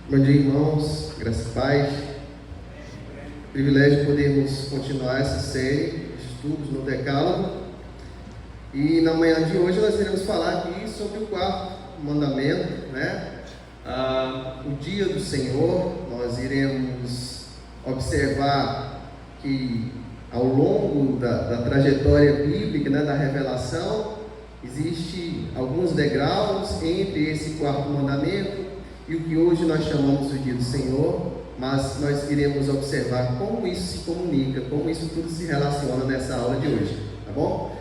Bom dia, irmãos, graças a Deus. Privilégio podermos continuar essa série de estudos no Decálogo. E na manhã de hoje nós iremos falar aqui sobre o quarto mandamento, o dia do Senhor. Nós iremos observar que ao longo da trajetória bíblica, da revelação, existe alguns degraus entre esse quarto mandamento e o que hoje nós chamamos de dia do Senhor, mas nós iremos observar como isso se comunica, como isso tudo se relaciona nessa aula de hoje, tá bom?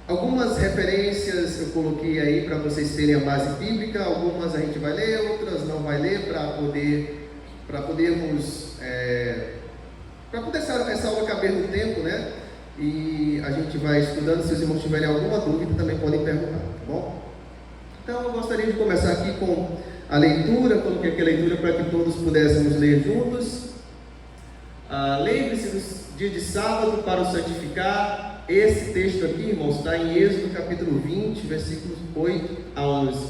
Algumas referências eu coloquei aí para vocês terem a base bíblica, algumas a gente vai ler, outras não vai ler, para poder essa aula caber no tempo, E a gente vai estudando. Se os irmãos tiverem alguma dúvida, também podem perguntar, tá bom? Então eu gostaria de começar aqui com a leitura. Coloquei aqui a leitura para que todos pudéssemos ler juntos. Lembre-se do dia de sábado para o santificar. Esse texto aqui, irmãos, está em Êxodo capítulo 20, versículos 8 a 11.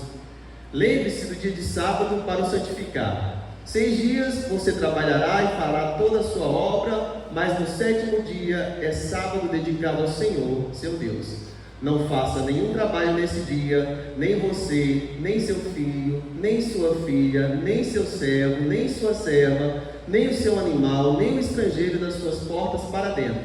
Lembre-se do dia de sábado para o santificar. 6 dias você trabalhará e fará toda a sua obra, mas no 7º dia é sábado dedicado ao Senhor, seu Deus. Não faça nenhum trabalho nesse dia, nem você, nem seu filho, nem sua filha, nem seu servo, nem sua serva, nem o seu animal, nem o estrangeiro das suas portas para dentro.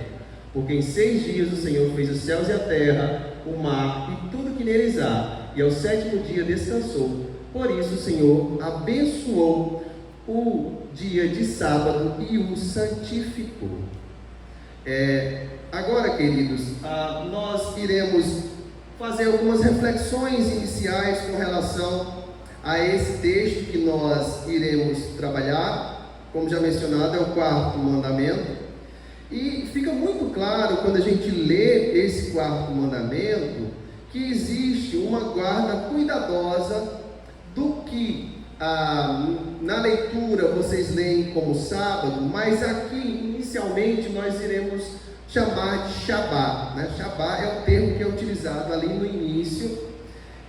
Porque em 6 dias o Senhor fez os céus e a terra, o mar e tudo que neles há, e ao 7º dia descansou. Por isso o Senhor abençoou o dia de sábado e o santificou. Agora, queridos, nós iremos fazer algumas reflexões iniciais com relação a esse texto que nós iremos trabalhar. Como já mencionado, é o quarto mandamento. E fica muito claro quando a gente lê esse quarto mandamento que existe uma guarda cuidadosa do que na leitura vocês leem como sábado, mas aqui inicialmente nós iremos chamar de Shabá, Shabá é o termo que é utilizado ali no início,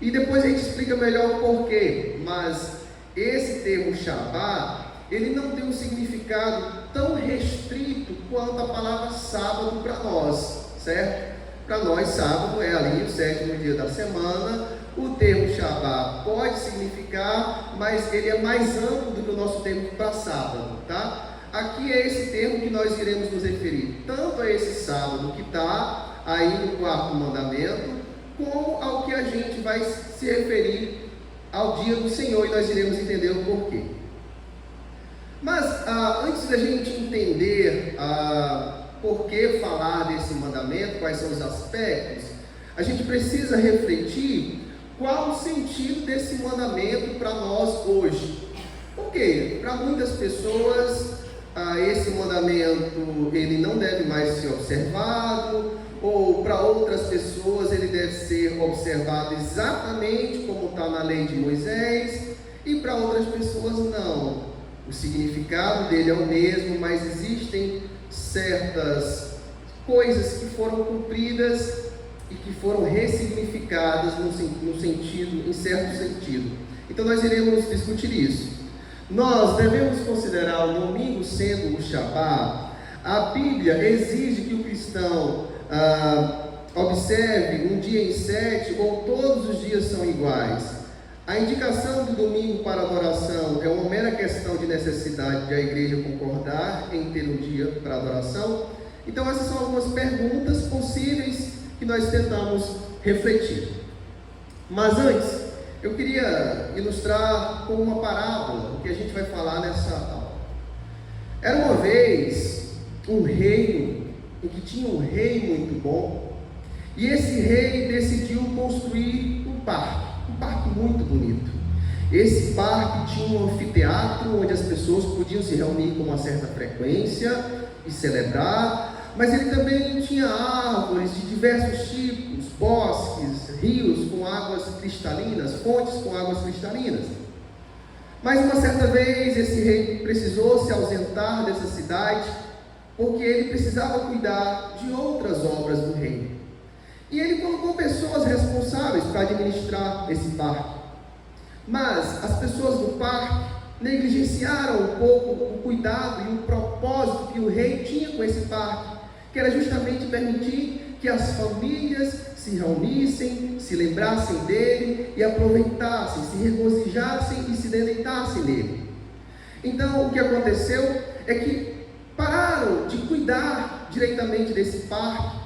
e depois a gente explica melhor o porquê. Mas esse termo Shabá, ele não tem um significado tão restrito quanto a palavra sábado para nós, certo? Para nós, sábado é ali o 7º dia da semana. O termo Shabá pode significar, mas ele é mais amplo do que o nosso termo para sábado, tá? Aqui é esse termo que nós iremos nos referir, tanto a esse sábado que está aí no quarto mandamento, como ao que a gente vai se referir ao dia do Senhor, e nós iremos entender o porquê. Mas antes da gente entender por que falar desse mandamento, quais são os aspectos, a gente precisa refletir qual o sentido desse mandamento para nós hoje. Por quê? Para muitas pessoas, esse mandamento ele não deve mais ser observado, ou para outras pessoas ele deve ser observado exatamente como está na lei de Moisés, e para outras pessoas não. O significado dele é o mesmo, mas existem certas coisas que foram cumpridas e que foram ressignificadas em certo sentido. Então nós iremos discutir isso. Nós devemos considerar o domingo sendo o Shabá. A Bíblia exige que o cristão observe um dia em 7, ou todos os dias são iguais. A indicação do domingo para adoração é uma mera questão de necessidade de a igreja concordar em ter um dia para adoração. Então essas são algumas perguntas possíveis que nós tentamos refletir. Mas antes, eu queria ilustrar com uma parábola o que a gente vai falar nessa aula. Era uma vez um reino em que tinha um rei muito bom, e esse rei decidiu construir um parque muito bonito. Esse parque tinha um anfiteatro onde as pessoas podiam se reunir com uma certa frequência e celebrar, mas ele também tinha árvores de diversos tipos, bosques, rios com águas cristalinas, fontes com águas cristalinas. Mas uma certa vez esse rei precisou se ausentar dessa cidade, porque ele precisava cuidar de outras obras do reino. E ele colocou pessoas responsáveis para administrar esse parque. Mas as pessoas do parque negligenciaram um pouco o cuidado e o propósito que o rei tinha com esse parque, que era justamente permitir que as famílias se reunissem, se lembrassem dele e aproveitassem, se regozijassem e se deleitassem nele. Então, o que aconteceu é que pararam de cuidar diretamente desse parque,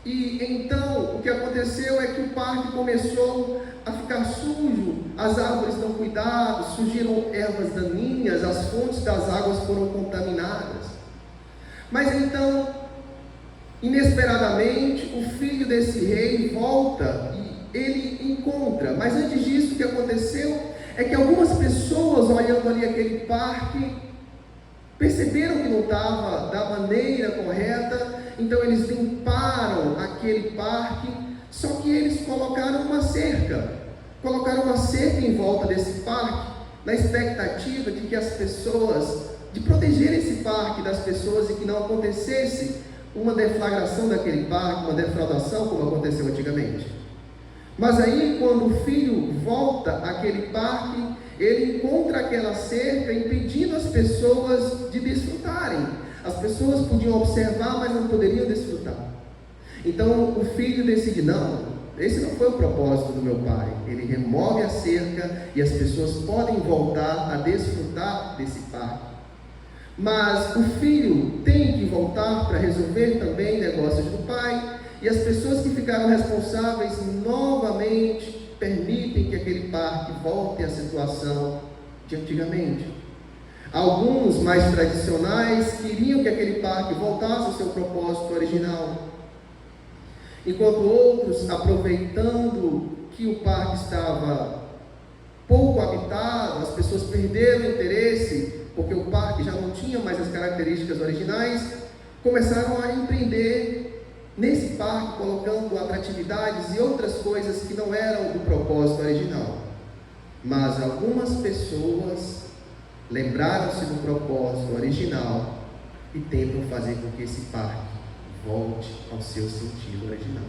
e então o que aconteceu é que o parque começou a ficar sujo, as árvores não cuidadas, surgiram ervas daninhas, as fontes das águas foram contaminadas. Mas então, inesperadamente, o filho desse rei volta e ele encontra. Mas antes disso, o que aconteceu é que algumas pessoas, olhando ali aquele parque, perceberam que não estava da maneira correta, então eles limparam aquele parque, só que eles colocaram uma cerca em volta desse parque, na expectativa de que as pessoas, de proteger esse parque das pessoas e que não acontecesse uma deflagração daquele parque, uma defraudação como aconteceu antigamente. Mas aí, quando o filho volta àquele parque, ele encontra aquela cerca impedindo as pessoas de desfrutarem. As pessoas podiam observar, mas não poderiam desfrutar. Então o filho decide: não, esse não foi o propósito do meu pai. Ele remove a cerca e as pessoas podem voltar a desfrutar desse parque. Mas o filho tem que voltar para resolver também negócios do pai, e as pessoas que ficaram responsáveis novamente permitem que aquele parque volte à situação de antigamente. Alguns mais tradicionais queriam que aquele parque voltasse ao seu propósito original, enquanto outros, aproveitando que o parque estava pouco habitado, as pessoas perderam o interesse, porque o parque já não tinha mais as características originais, começaram a empreender nesse parque, colocando atratividades e outras coisas que não eram do propósito original. Mas algumas pessoas lembraram-se do propósito original e tentam fazer com que esse parque volte ao seu sentido original.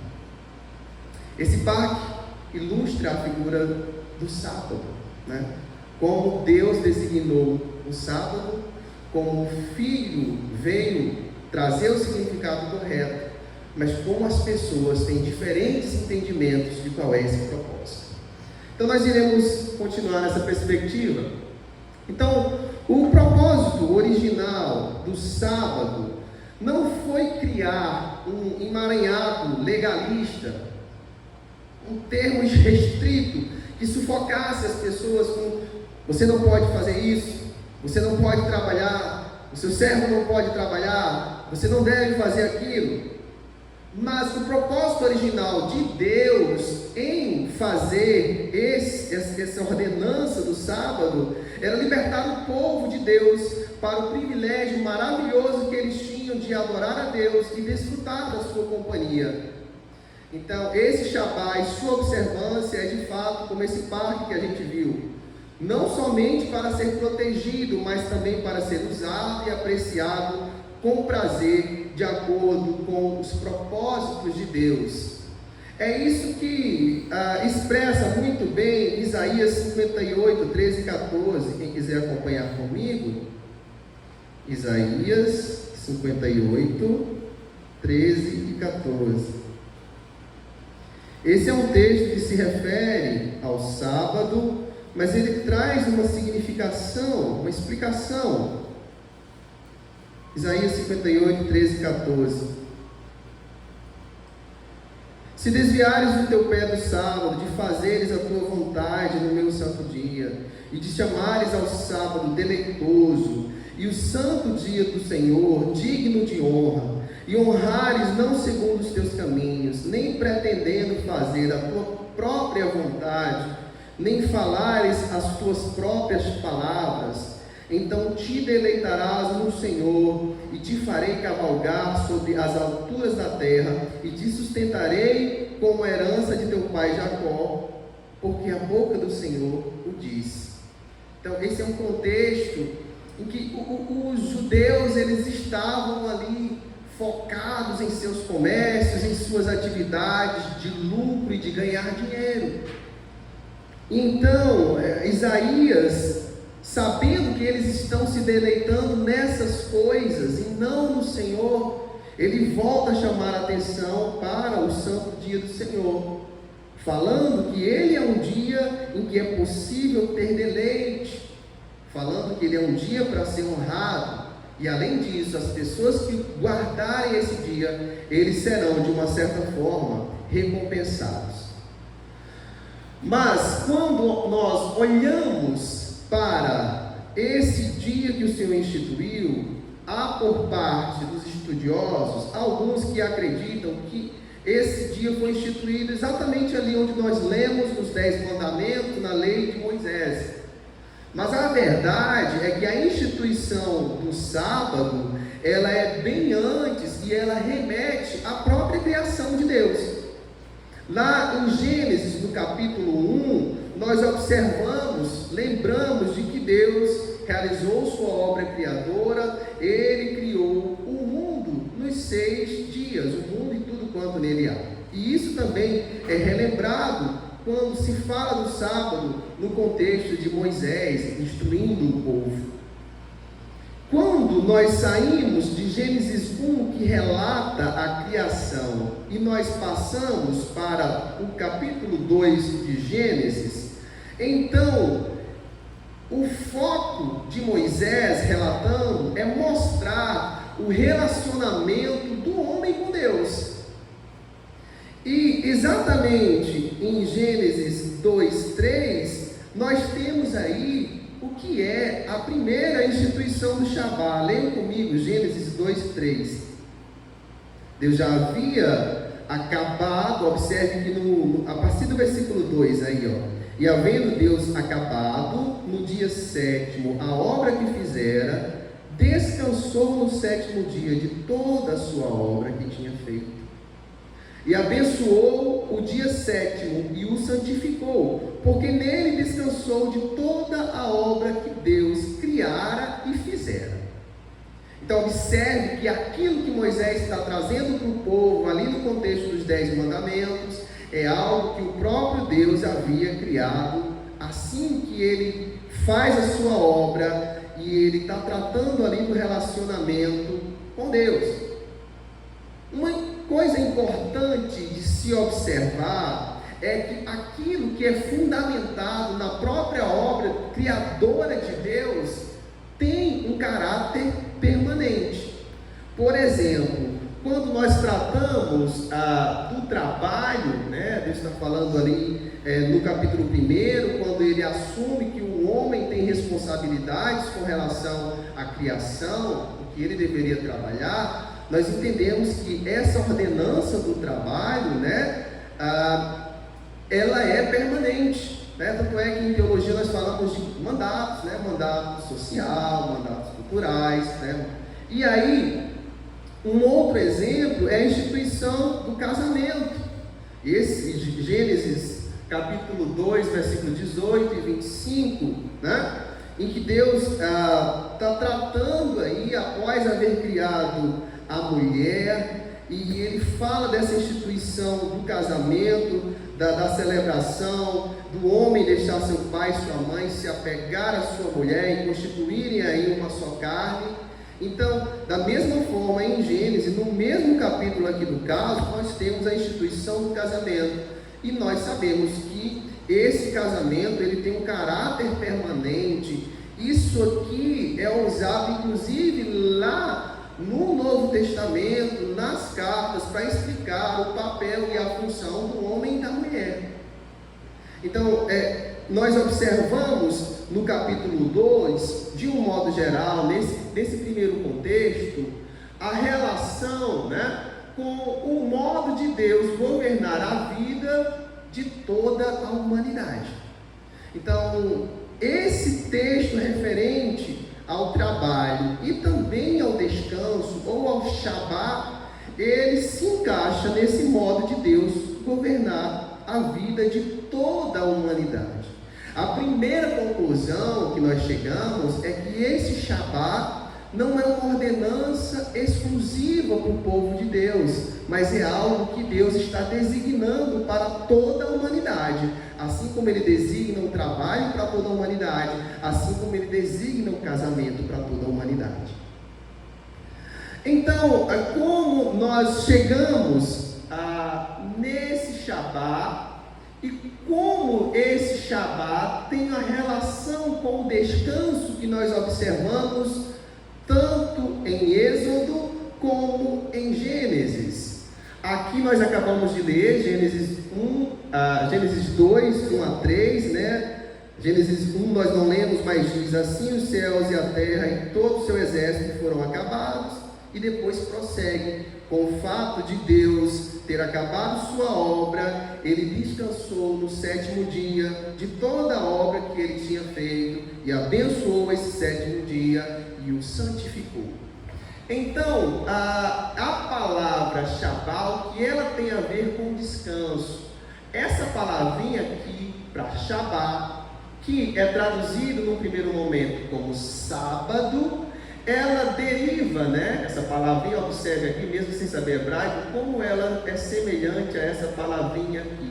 Esse parque ilustra a figura do sábado, né? Como Deus designou o sábado, como o Filho veio trazer o significado correto, mas como as pessoas têm diferentes entendimentos de qual é esse propósito. Então nós iremos continuar nessa perspectiva. Então, o propósito original do sábado não foi criar um emaranhado legalista, um termo restrito que sufocasse as pessoas com: você não pode fazer isso, você não pode trabalhar, o seu servo não pode trabalhar, você não deve fazer aquilo. Mas o propósito original de Deus em fazer essa ordenança do sábado era libertar o povo de Deus para o privilégio maravilhoso que eles tinham de adorar a Deus e desfrutar da sua companhia. Então, esse Shabbat e sua observância é de fato como esse parque que a gente viu, não somente para ser protegido, mas também para ser usado e apreciado com prazer, de acordo com os propósitos de Deus. É isso que expressa muito bem Isaías 58, 13 e 14. Quem quiser acompanhar comigo, Isaías 58, 13 e 14. Esse é um texto que se refere ao sábado, mas ele traz uma significação, uma explicação. Isaías 58, 13 e 14. Se desviares do teu pé do sábado, de fazeres a tua vontade no meu santo dia, e de chamares ao sábado deleitoso, e o santo dia do Senhor digno de honra, e honrares não segundo os teus caminhos, nem pretendendo fazer a tua própria vontade, nem falares as tuas próprias palavras, então te deleitarás no Senhor, e te farei cavalgar sobre as alturas da terra, e te sustentarei como herança de teu pai Jacó, porque a boca do Senhor o diz. Então esse é um contexto em que os judeus, eles estavam ali focados em seus comércios, em suas atividades de lucro e de ganhar dinheiro. Então, Isaías, sabendo que eles estão se deleitando nessas coisas e não no Senhor, ele volta a chamar a atenção para o santo dia do Senhor, falando que ele é um dia em que é possível ter deleite, falando que ele é um dia para ser honrado, e além disso, as pessoas que guardarem esse dia, eles serão de uma certa forma recompensados. Mas quando nós olhamos para esse dia que o Senhor instituiu, há por parte dos estudiosos alguns que acreditam que esse dia foi instituído exatamente ali onde nós lemos nos 10 mandamentos, na lei de Moisés. Mas a verdade é que a instituição do sábado, ela é bem antes e ela remete à própria criação de Deus. Lá em Gênesis, no capítulo 1, nós observamos, lembramos de que Deus realizou sua obra criadora, ele criou o mundo nos 6 dias, o mundo e tudo quanto nele há. E isso também é relembrado quando se fala do sábado no contexto de Moisés instruindo o povo. Quando nós saímos de Gênesis 1, que relata a criação, e nós passamos para o capítulo 2 de Gênesis, então o foco de Moisés relatando é mostrar o relacionamento do homem com Deus. E exatamente em Gênesis 2:3, nós temos aí o que é a primeira instituição do Shabá. Leiam comigo Gênesis 2:3. Deus já havia acabado, observe que a partir do versículo 2 aí, e havendo Deus acabado no dia 7º a obra que fizera, descansou no 7º dia de toda a sua obra que tinha feito. E abençoou o dia 7º e o santificou, porque nele descansou de toda a obra que Deus criara e fizera. Então observe que aquilo que Moisés está trazendo para o povo, ali no contexto dos 10 mandamentos, é algo que o próprio Deus havia criado, assim que ele faz a sua obra, e ele está tratando ali do relacionamento com Deus. Uma coisa importante de se observar é que aquilo que é fundamentado na própria obra criadora de Deus tem um caráter permanente. Por exemplo, quando nós tratamos do trabalho, Deus está falando ali no capítulo 1, quando ele assume que o homem tem responsabilidades com relação à criação, o que ele deveria trabalhar, nós entendemos que essa ordenança do trabalho, ela é permanente, Tanto é que em teologia nós falamos de mandatos, mandato social, mandatos culturais, E aí, um outro exemplo é a instituição do casamento. Esse Gênesis capítulo 2, versículo 18 e 25, em que Deus está tratando aí, após haver criado a mulher, e ele fala dessa instituição do casamento, da celebração, do homem deixar seu pai e sua mãe, se apegar à sua mulher e constituírem aí uma só carne. Então, da mesma forma, em Gênesis, no mesmo capítulo aqui do caso, nós temos a instituição do casamento, e nós sabemos que esse casamento, ele tem um caráter permanente. Isso aqui é usado, inclusive, lá no Novo Testamento, nas cartas, para explicar o papel e a função do homem e da mulher. Então, nós observamos no capítulo 2, de um modo geral, nesse primeiro contexto, a relação com o modo de Deus governar a vida de toda a humanidade. Então, esse texto referente ao trabalho e também ao descanso ou ao Shabá, ele se encaixa nesse modo de Deus governar a vida de toda a humanidade. A primeira conclusão que nós chegamos é que esse Shabá não é uma ordenança exclusiva para o povo de Deus, mas é algo que Deus está designando para toda a humanidade. Assim como Ele designa o trabalho para toda a humanidade, assim como Ele designa o casamento para toda a humanidade. Então, como nós chegamos nesse Shabá, e como esse Shabá tem uma relação com o descanso que nós observamos tanto em Êxodo como em Gênesis. Aqui nós acabamos de ler Gênesis 2, 1 a 3, né? Gênesis 1 nós não lemos, mas diz assim: os céus e a terra e todo o seu exército foram acabados, e depois prossegue com o fato de Deus ter acabado sua obra. Ele descansou no sétimo dia de toda a obra que ele tinha feito, e abençoou esse sétimo dia e o santificou. Então, a palavra Shabá, que ela tem a ver com descanso, essa palavrinha aqui para Shabá, que é traduzido no primeiro momento como sábado, ela deriva, né? Essa palavrinha, observe aqui, mesmo sem saber hebraico, como ela é semelhante a essa palavrinha aqui.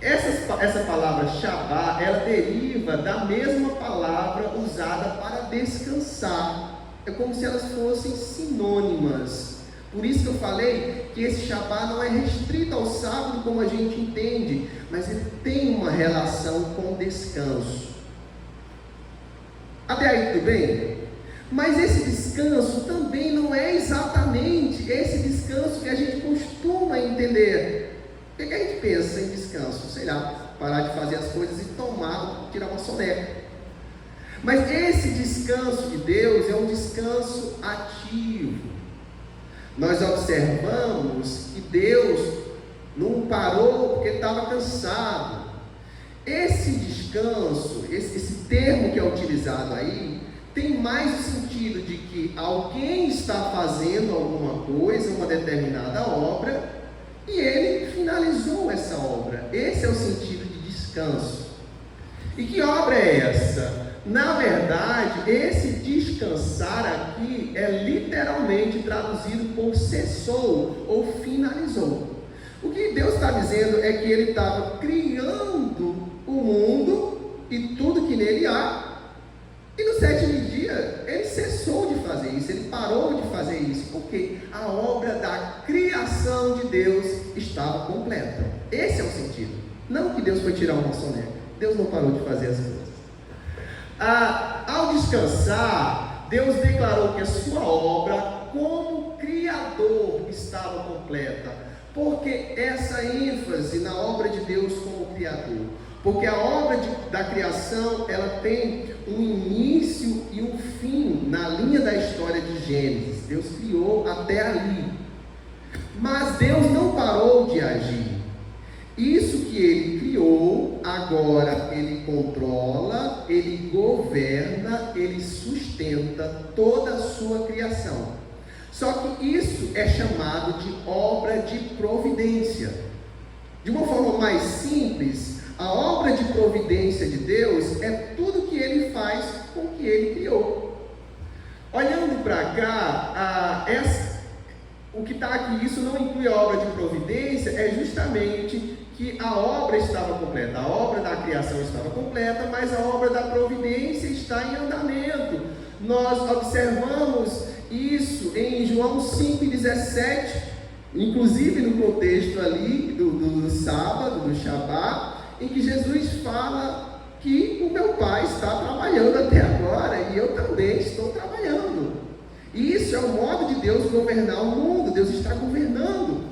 Essa palavra Shabá, ela deriva da mesma palavra usada para descansar. É como se elas fossem sinônimas. Por isso que eu falei que esse Shabá não é restrito ao sábado como a gente entende, mas ele tem uma relação com descanso. Até aí tudo bem? Mas esse descanso também não é exatamente esse descanso que a gente costuma entender. O que a gente pensa em descanso? Sei lá, parar de fazer as coisas e tirar uma soneca. Mas esse descanso de Deus é um descanso ativo. Nós observamos que Deus não parou porque estava cansado. Esse descanso, esse termo que é utilizado aí, tem mais o sentido de que alguém está fazendo alguma coisa, uma determinada obra, e ele finalizou essa obra. Esse é o sentido de descanso. E que obra é essa? Na verdade, esse descansar aqui é literalmente traduzido por cessou ou finalizou. O que Deus está dizendo é que Ele estava criando o mundo e tudo que nele há, e no sétimo dia Ele cessou de fazer isso, Ele parou de fazer isso, porque a obra da criação de Deus estava completa. Esse é o sentido. Não que Deus foi tirar uma soneca, Deus não parou de fazer as coisas. Ao descansar, Deus declarou que a sua obra como Criador estava completa. Porque essa ênfase na obra de Deus como Criador? Porque a obra da criação, ela tem um início e um fim na linha da história de Gênesis. Deus criou até ali. Mas Deus não parou de agir. Isso que Ele criou, agora Ele controla, Ele governa, Ele sustenta toda a sua criação. Só que isso é chamado de obra de providência. De uma forma mais simples, a obra de providência de Deus é tudo que Ele faz com o que Ele criou. Olhando para cá, o que está aqui, isso não inclui a obra de providência, é justamente que a obra estava completa. A obra da criação estava completa, mas a obra da providência está em andamento. Nós observamos isso em João 5,17, inclusive no contexto ali do sábado, do Shabá, em que Jesus fala que o meu Pai está trabalhando até agora e eu também estou trabalhando. Isso é o modo de Deus governar o mundo. Deus está governando.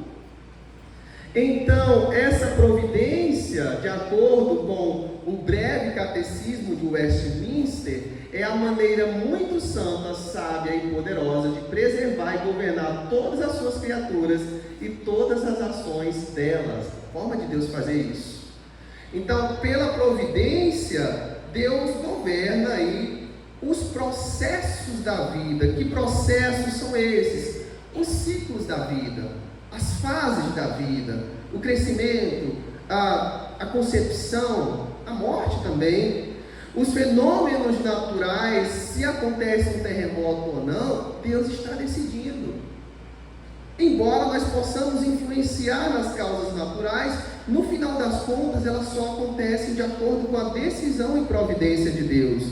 Então, essa providência, de acordo com o breve catecismo de Westminster, é a maneira muito santa, sábia e poderosa de preservar e governar todas as suas criaturas e todas as ações delas. A forma de Deus fazer isso. Então, pela providência, Deus governa aí os processos da vida. Que processos são esses? Os ciclos da vida, as fases da vida, o crescimento, a concepção, a morte também. Os fenômenos naturais, se acontece um terremoto ou não, Deus está decidindo. Embora nós possamos influenciar nas causas naturais, no final das contas elas só acontecem de acordo com a decisão e providência de Deus.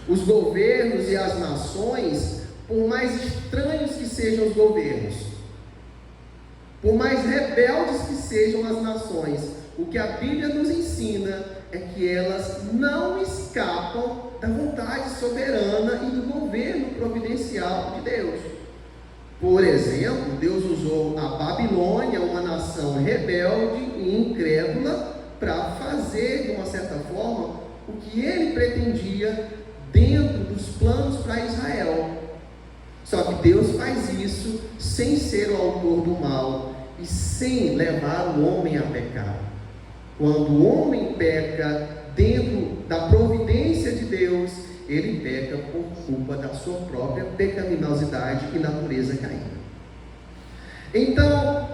Os governos e as nações, por mais estranhos que sejam os governos, por mais rebeldes que sejam as nações, o que a Bíblia nos ensina é que elas não escapam da vontade soberana e do governo providencial de Deus. Por exemplo, Deus usou a Babilônia, uma nação rebelde e incrédula, para fazer, de uma certa forma, o que ele pretendia dentro dos planos para Israel. Só que Deus faz isso sem ser o autor do mal e sem levar o homem a pecar. Quando o homem peca dentro da providência de Deus, ele peca por culpa da sua própria pecaminosidade e natureza caída. Então,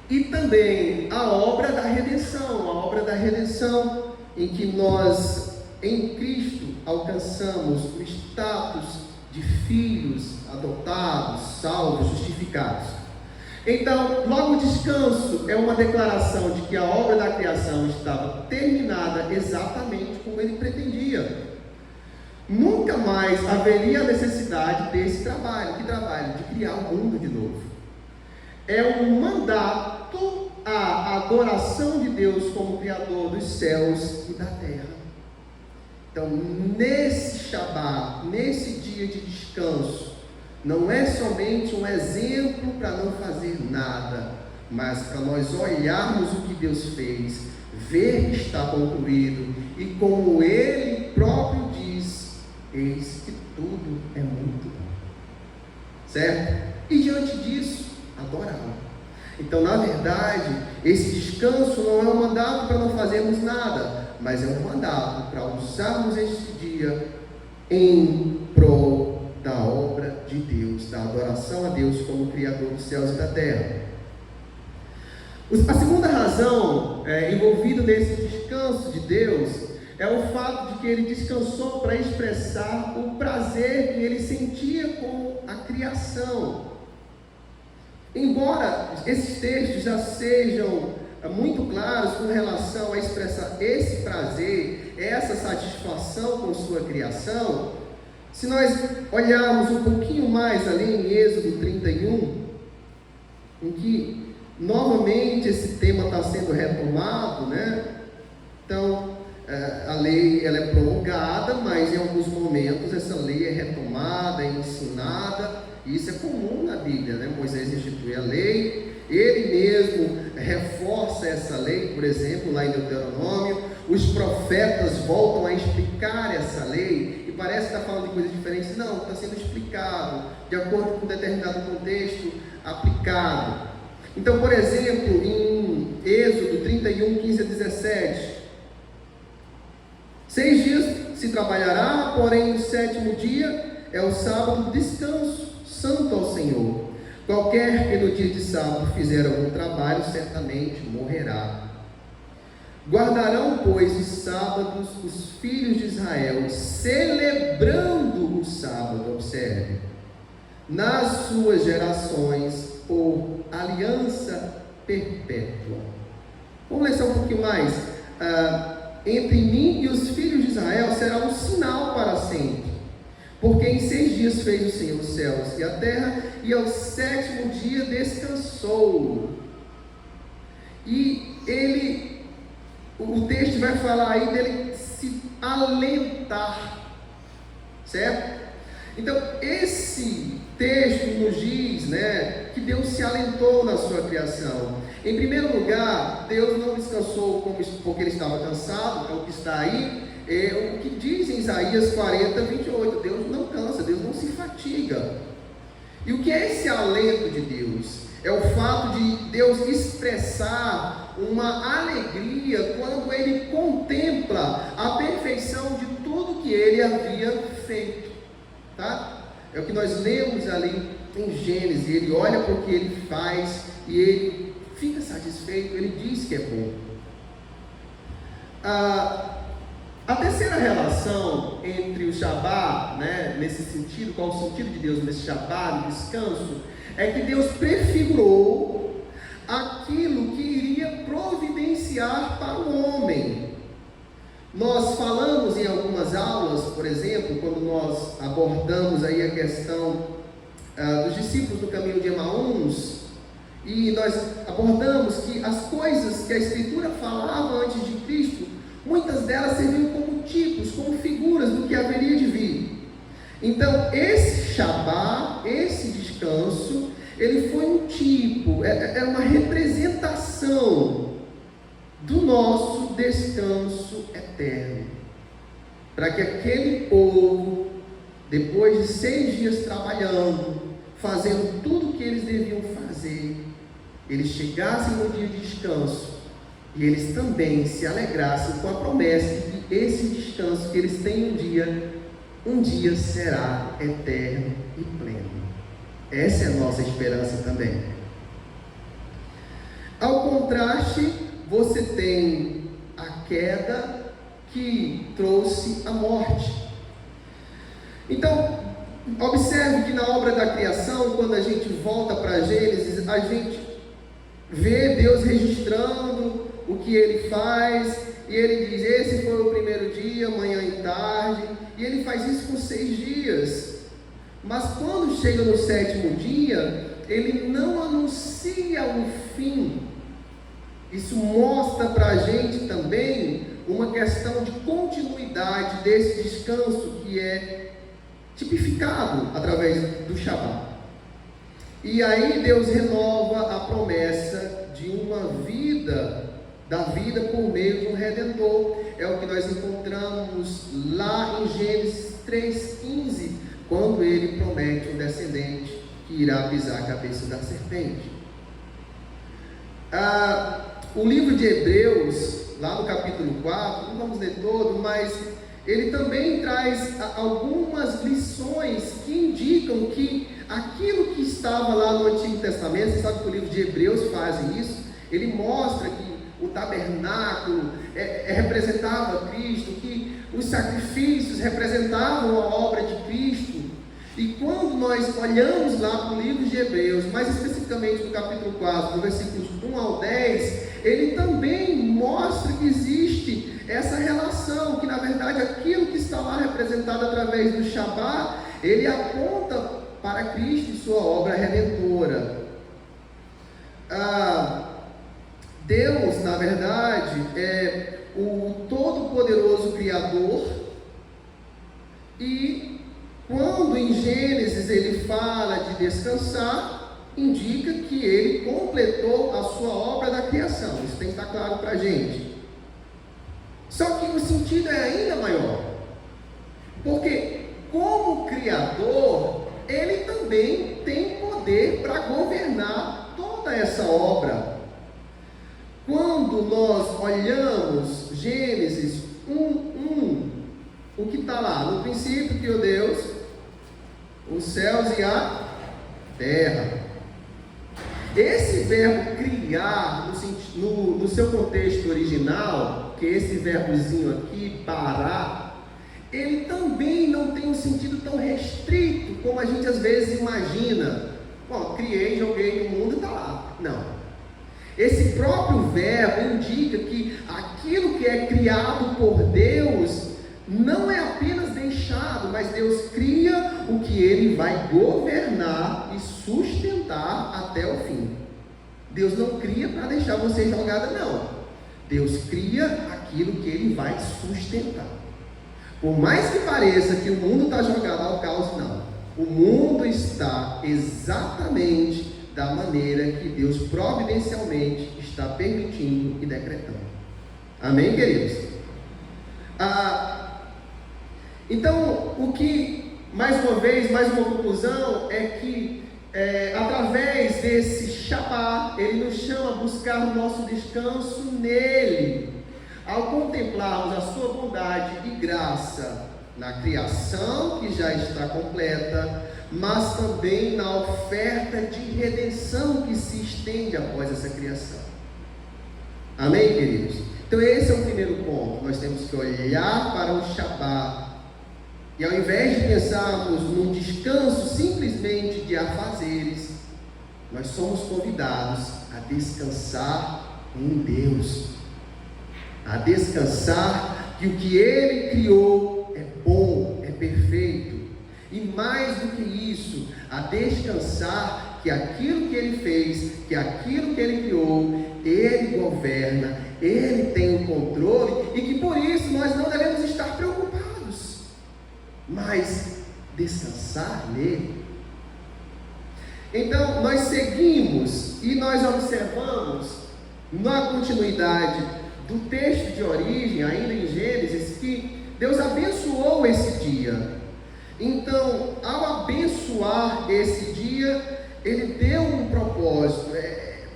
e também a obra da redenção, em que nós, em Cristo, alcançamos o status de filhos adotados, salvos, justificados. Então, logo o descanso é uma declaração de que a obra da criação estava terminada exatamente como ele pretendia. Nunca mais haveria necessidade desse trabalho. Que trabalho? De criar o mundo de novo. É um mandato à adoração de Deus como Criador dos céus e da terra. Então, nesse Shabat, nesse dia de descanso, não é somente um exemplo para não fazer nada, mas para nós olharmos o que Deus fez, ver que está concluído, e como Ele próprio diz, eis que tudo é muito bom. Certo? E diante disso, adorá-lo. Então, na verdade, esse descanso não é um mandato para não fazermos nada, mas é um mandato para usarmos este dia em prol da obra de Deus, da adoração a Deus como Criador dos céus e da terra. A segunda razão envolvida nesse descanso de Deus é o fato de que ele descansou para expressar o prazer que ele sentia com a criação. Embora esses textos já sejam muito claros com relação a expressar esse prazer, essa satisfação com sua criação, se nós olharmos um pouquinho mais ali em Êxodo 31, em que novamente esse tema está sendo retomado, né? Então, a lei ela é prolongada, mas em alguns momentos essa lei é retomada, é ensinada, e isso é comum na Bíblia, né? Moisés institui a lei, ele mesmo reforça essa lei, por exemplo, lá em Deuteronômio, os profetas voltam a explicar essa lei, e parece que está falando de coisas diferentes. Não, está sendo explicado, de acordo com um determinado contexto, aplicado. Então, por exemplo, em Êxodo 31, 15 a 17, 6 dias se trabalhará, porém o 7º dia é o sábado de descanso, santo ao Senhor. Qualquer que no dia de sábado fizer algum trabalho, certamente morrerá. Guardarão, pois, os sábados os filhos de Israel, celebrando o sábado, observe, nas suas gerações, por aliança perpétua. Vamos ler só um pouquinho mais. Entre mim e os filhos de Israel será um sinal para sempre, porque em 6 dias fez o Senhor os céus e a terra, e ao 7º dia descansou. E o texto vai falar aí dele se alentar, certo? Então, esse texto nos diz, né, que Deus se alentou na sua criação. Em primeiro lugar, Deus não descansou porque ele estava cansado, é o que está aí, o que diz em Isaías 40, 28, Deus não cansa, Deus não se fatiga. E o que é esse alento de Deus? É o fato de Deus expressar uma alegria quando ele contempla a perfeição de tudo que ele havia feito, tá? É o que nós lemos ali em Gênesis. Ele olha para o que ele faz e ele fica satisfeito, ele diz que é bom. A terceira relação entre o Shabá, né, nesse sentido, qual o sentido de Deus nesse Shabá, no descanso, é que Deus prefigurou aquilo que iria providenciar para o homem. Nós falamos em algumas aulas, por exemplo, quando nós abordamos aí a questão dos discípulos no caminho de Emaús, e nós abordamos que as coisas que a Escritura falava antes de Cristo, muitas delas serviam como tipos, como figuras do que haveria de vir. Então, esse Shabá, esse descanso, ele foi um tipo, é uma representação do nosso descanso eterno, para que aquele povo, depois de 6 dias trabalhando, fazendo tudo o que eles deviam fazer, eles chegassem no dia de descanso e eles também se alegrassem com a promessa de que esse descanso que eles têm um dia será eterno e pleno. Essa é a nossa esperança também. Ao contraste, você tem a queda que trouxe a morte. Então, observe que na obra da criação, quando a gente volta para Gênesis, a gente vê Deus registrando o que Ele faz, e Ele diz, esse foi o primeiro dia, manhã e tarde, e Ele faz isso com 6 dias. Mas quando chega no 7º dia, Ele não anuncia o fim. Isso mostra para a gente também uma questão de continuidade desse descanso que é tipificado através do Shabá. E aí Deus renova a promessa de uma vida, da vida por meio de um Redentor. É o que nós encontramos lá em Gênesis 3,15, quando Ele promete um descendente que irá pisar a cabeça da serpente. O livro de Hebreus, lá no capítulo 4, não vamos ler todo, mas ele também traz algumas lições que indicam que aquilo que estava lá no Antigo Testamento, você sabe que o livro de Hebreus faz isso, ele mostra que o tabernáculo representava Cristo, que os sacrifícios representavam a obra de Cristo. E quando nós olhamos lá para o livro de Hebreus, mais especificamente no capítulo 4, no versículos 1 ao 10, ele também mostra que existe essa relação, que na verdade aquilo que está lá representado através do Shabá, ele aponta para Cristo e sua obra redentora. Deus, na verdade, é o todo-poderoso Criador, e quando em Gênesis ele fala de descansar, indica que ele completou a sua obra da criação. Isso tem que estar claro para a gente. Só que o sentido é ainda maior, porque como Criador, ele também tem poder para governar toda essa obra. Quando nós olhamos Gênesis 1:1, o que está lá? No princípio criou Deus os céus e a terra. Esse verbo criar, no seu contexto original, que é esse verbozinho aqui, parar, ele também não tem um sentido tão restrito como a gente às vezes imagina. Bom, criei, joguei no mundo e está lá. Não. Esse próprio verbo indica que aquilo que é criado por Deus não é apenas deixado, mas Deus cria o que Ele vai governar e sustentar até o fim. Deus não cria para deixar você jogada, não. Deus cria aquilo que Ele vai sustentar. Por mais que pareça que o mundo está jogado ao caos, não. O mundo está exatamente da maneira que Deus providencialmente está permitindo e decretando. Amém, queridos? Então, o que, mais uma vez, mais uma conclusão, é que através desse Shabá, ele nos chama a buscar o nosso descanso nele, ao contemplarmos a sua bondade e graça na criação, que já está completa, mas também na oferta de redenção que se estende após essa criação. Amém, queridos? Então esse é o primeiro ponto. Nós temos que olhar para o Shabat. E ao invés de pensarmos num descanso simplesmente de afazeres, nós somos convidados a descansar em Deus. A descansar que o que Ele criou é bom, é perfeito. E mais do que isso, a descansar que aquilo que Ele fez, que aquilo que Ele criou, Ele governa, Ele tem o controle, e que por isso nós não devemos estar preocupados, mas descansar nele. Então nós seguimos e nós observamos na continuidade do texto de origem, ainda em Gênesis, que Deus abençoou esse dia. Então, ao abençoar esse dia, Ele deu um propósito.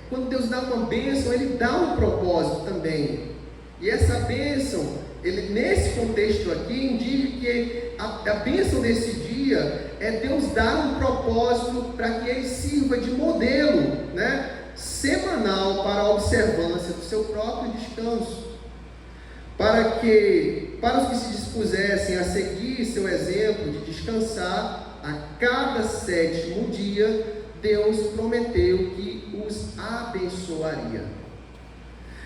Quando Deus dá uma bênção, Ele dá um propósito também. E essa bênção, nesse contexto aqui, indica que a bênção desse dia é Deus dar um propósito para que Ele sirva de modelo, semanal para a observância do seu próprio descanso. Para os que se dispusessem a seguir seu exemplo de descansar, a cada 7º dia, Deus prometeu que os abençoaria.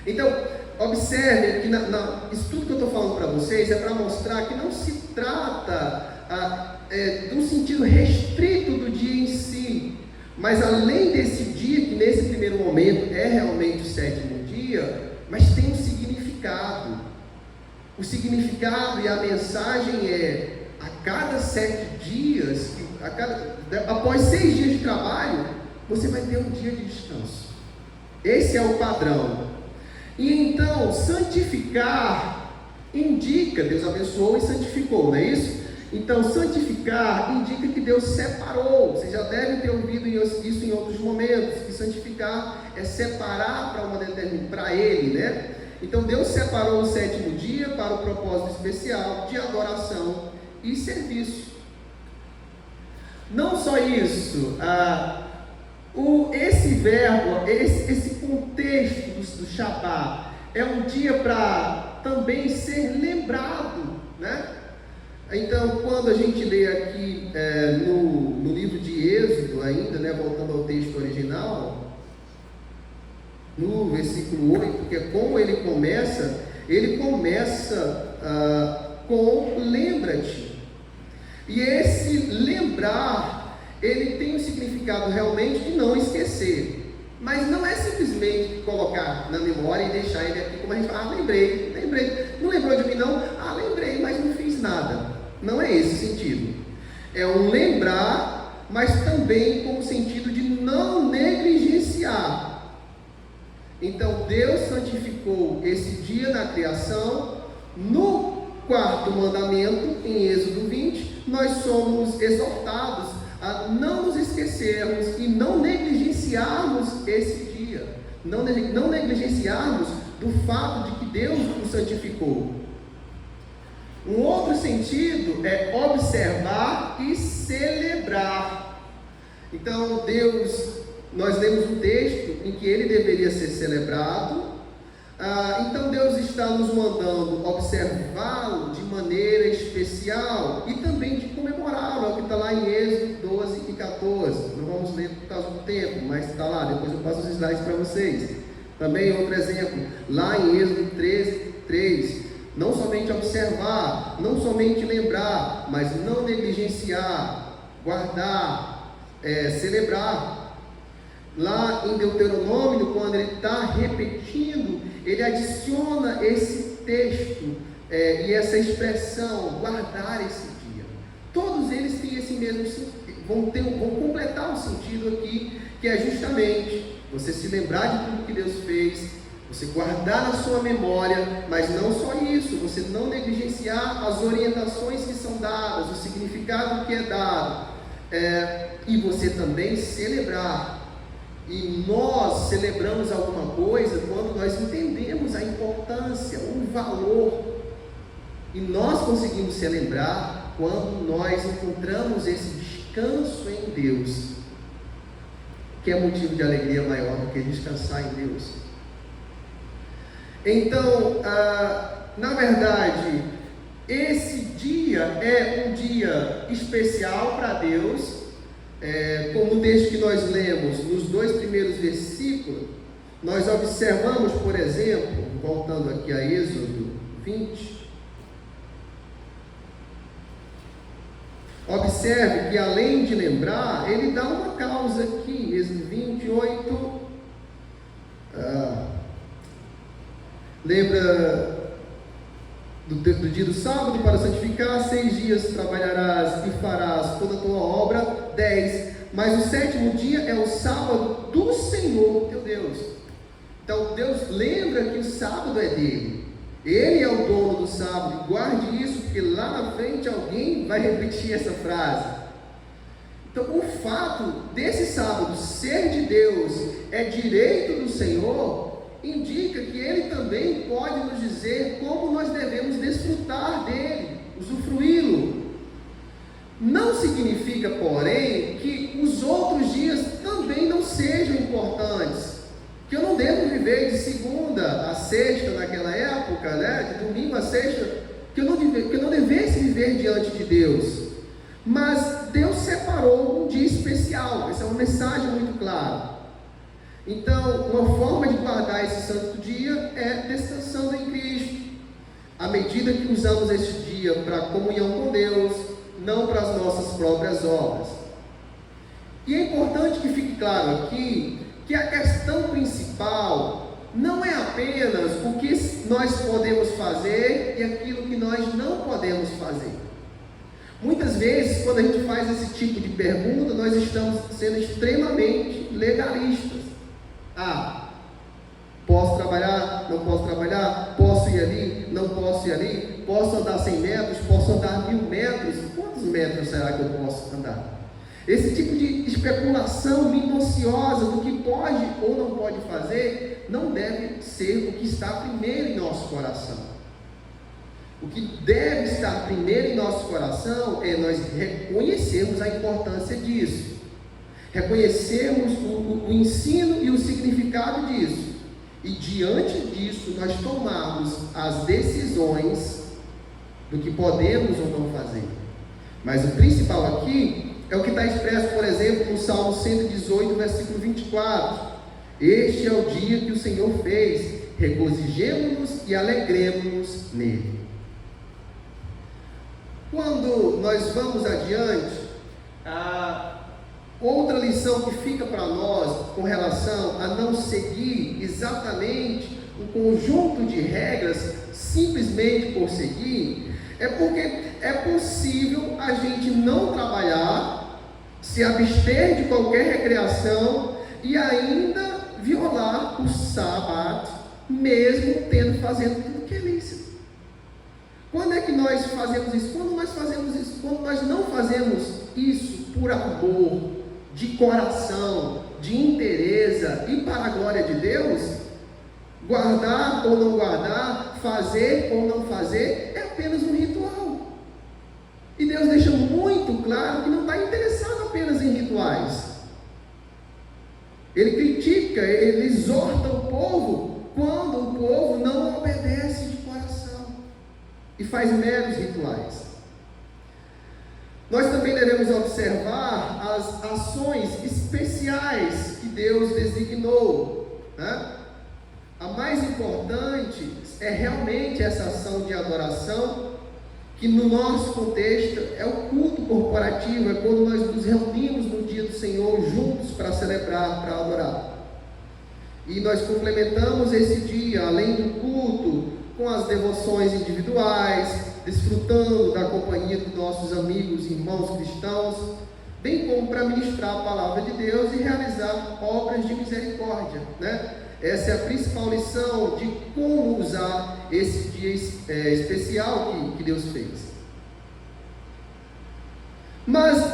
Então, observe que isso tudo que eu estou falando para vocês é para mostrar que não se trata de um sentido restrito do dia em si, mas além desse dia, que nesse primeiro momento é realmente o 7º dia, mas tem um significado. O significado e a mensagem é: a cada 7 dias, após 6 dias de trabalho, você vai ter um dia de descanso. Esse é o padrão. E então, santificar indica, Deus abençoou e santificou, não é isso? Então, santificar indica que Deus separou. Vocês já devem ter ouvido isso em outros momentos, que santificar é separar para Ele, Então Deus separou o 7º dia para o propósito especial de adoração e serviço. Não só isso, esse verbo, esse contexto do Shabat é um dia para também ser lembrado, Então, quando a gente lê aqui no livro de Êxodo ainda, voltando ao texto original, no versículo 8, que é como ele começa com lembra-te. E esse lembrar, ele tem um significado realmente de não esquecer. Mas não é simplesmente colocar na memória e deixar ele aqui, como a gente fala, lembrei. Não lembrou de mim não? Lembrei, mas não fiz nada. Não é esse o sentido. É um lembrar, mas também com o sentido de não negligenciar. Então Deus santificou esse dia na criação. No 4º mandamento, em Êxodo 20, nós somos exortados a não nos esquecermos e não negligenciarmos esse dia, não negligenciarmos do fato de que Deus o santificou. Um outro sentido é observar e celebrar. Então nós lemos um texto em que ele deveria ser celebrado. Então Deus está nos mandando observá-lo de maneira especial e também de comemorá-lo. É o que está lá em Êxodo 12 e 14. Não vamos ler por causa do tempo, mas está lá. Depois eu passo os slides para vocês. Também outro exemplo, lá em Êxodo 3. Não somente observar, não somente lembrar, mas não negligenciar, guardar, celebrar. Lá em Deuteronômio, quando ele está repetindo, ele adiciona esse texto e essa expressão, guardar esse dia. Todos eles têm esse mesmo sentido, vão completar o sentido aqui, que é justamente você se lembrar de tudo que Deus fez, você guardar na sua memória, mas não só isso, você não negligenciar as orientações que são dadas, o significado que é dado, e você também celebrar. E nós celebramos alguma coisa quando nós entendemos a importância, o valor. E nós conseguimos celebrar quando nós encontramos esse descanso em Deus, que é motivo de alegria maior do que descansar em Deus. Então, na verdade, esse dia é um dia especial para Deus, como o texto que nós lemos nos 2 primeiros versículos, nós observamos, por exemplo, voltando aqui a Êxodo 20, observe que além de lembrar, ele dá uma causa aqui, Êxodo 28, lembra do dia do sábado para santificar, 6 dias trabalharás e farás toda a tua obra, 10, mas o 7º dia é o sábado do Senhor teu Deus. Então Deus lembra que o sábado é dele, ele é o dono do sábado, e guarde isso, porque lá na frente alguém vai repetir essa frase. Então o fato desse sábado ser de Deus, é direito do Senhor, indica que ele também pode nos dizer como nós devemos desfrutar dele, usufruí-lo. Não significa, porém, que os outros dias também não sejam importantes, que eu não devo viver de segunda a sexta naquela época, de domingo a sexta, que eu não devesse viver diante de Deus. Mas Deus separou um dia especial, essa é uma mensagem muito clara. Então, uma forma de guardar esse santo dia é descansando em Cristo. À medida que usamos este dia para comunhão com Deus, não para as nossas próprias obras. E é importante que fique claro aqui, que a questão principal não é apenas o que nós podemos fazer e aquilo que nós não podemos fazer. Muitas vezes, quando a gente faz esse tipo de pergunta, nós estamos sendo extremamente legalistas. Posso trabalhar? Não posso trabalhar? Posso ir ali? Não posso ir ali? Posso andar 100 metros? Posso andar 1000 metros? Quantos metros será que eu posso andar? Esse tipo de especulação minuciosa do que pode ou não pode fazer, não deve ser o que está primeiro em nosso coração. O que deve estar primeiro em nosso coração é nós reconhecermos a importância disso. Reconhecermos o ensino e o significado disso, e diante disso nós tomarmos as decisões do que podemos ou não fazer. Mas o principal aqui é o que está expresso, por exemplo, no Salmo 118, versículo 24: este é o dia que o Senhor fez, regozijemo-nos e alegremo-nos nele. Quando nós vamos adiante, outra lição que fica para nós com relação a não seguir exatamente um conjunto de regras simplesmente por seguir, é porque é possível a gente não trabalhar, se abster de qualquer recreação e ainda violar o sábado, mesmo fazendo tudo que é lícito. Quando é que nós fazemos isso? Quando nós fazemos isso? Quando nós não fazemos isso por amor, de coração, de interesse e para a glória de Deus, guardar ou não guardar, fazer ou não fazer, é apenas um ritual. E Deus deixa muito claro que não está interessado apenas em rituais. Ele critica, ele exorta o povo quando o povo não obedece de coração e faz meros rituais. Nós também devemos observar as ações especiais que Deus designou, A mais importante é realmente essa ação de adoração, que no nosso contexto é o culto corporativo, é quando nós nos reunimos no dia do Senhor juntos para celebrar, para adorar. E nós complementamos esse dia, além do culto, com as devoções individuais, desfrutando da companhia dos nossos amigos e irmãos cristãos, bem como para ministrar a palavra de Deus e realizar obras de misericórdia, Essa é a principal lição de como usar esse dia especial que Deus fez. Mas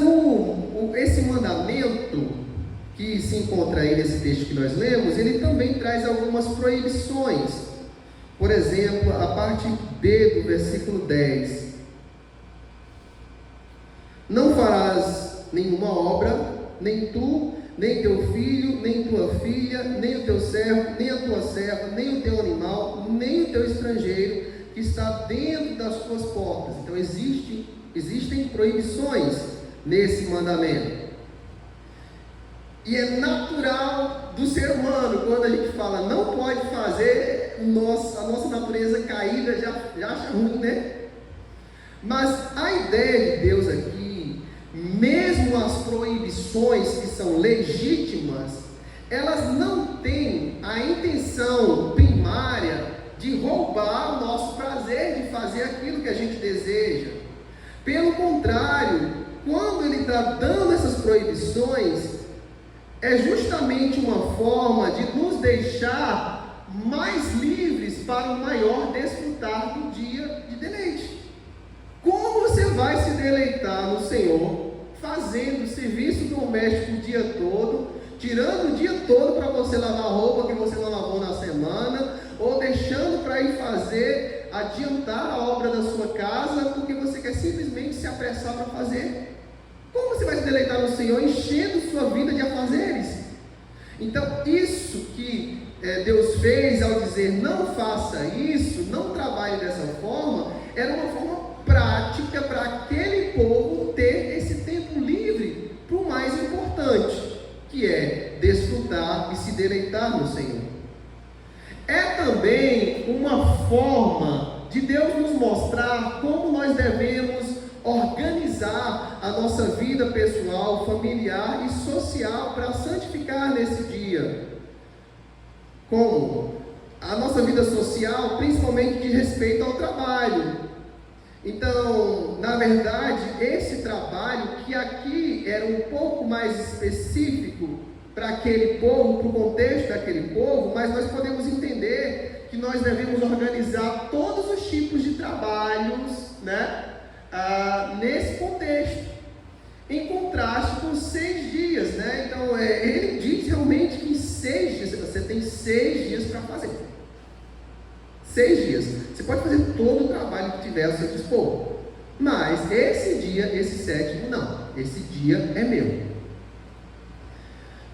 esse mandamento que se encontra aí nesse texto que nós lemos, ele também traz algumas proibições. Por exemplo, a parte B do versículo 10: não farás nenhuma obra, nem tu, nem teu filho, nem tua filha, nem o teu servo, nem a tua serva, nem o teu animal, nem o teu estrangeiro que está dentro das tuas portas. Então existem proibições nesse mandamento. E é natural do ser humano, quando a gente fala não pode fazer, a nossa natureza caída já acha ruim, né? Mas a ideia de Deus aqui, mesmo as proibições que são legítimas, elas não têm a intenção primária de roubar o nosso prazer de fazer aquilo que a gente deseja. Pelo contrário, quando ele está dando essas proibições, é justamente uma forma de nos deixar mais livres para o maior desfrutar do dia de deleite. Como você vai se deleitar no Senhor, fazendo serviço doméstico o dia todo, tirando o dia todo para você lavar a roupa que você não lavou na semana, ou deixando para ir fazer, adiantar a obra da sua casa, porque você quer simplesmente se apressar para fazer? Como você vai se deleitar no Senhor, enchendo sua vida de afazeres? Então, isso que Deus fez ao dizer não faça isso, não trabalhe dessa forma, era uma forma prática para aquele povo ter esse tempo livre para o mais importante, que é desfrutar e se deleitar no Senhor. É também uma forma de Deus nos mostrar como nós devemos organizar a nossa vida pessoal, familiar e social para santificar nesse dia. Como? A nossa vida social, principalmente de respeito ao trabalho. Então, na verdade, esse trabalho, que aqui era um pouco mais específico para aquele povo, para o contexto daquele povo, mas nós podemos entender que nós devemos organizar todos os tipos de trabalhos, né? Nesse contexto, em contraste com 6 dias, né? Então ele diz realmente que em 6 dias, você tem 6 dias para fazer. 6 dias, você pode fazer todo o trabalho que tiver ao seu dispor, mas esse dia, esse 7º, não, esse dia é meu.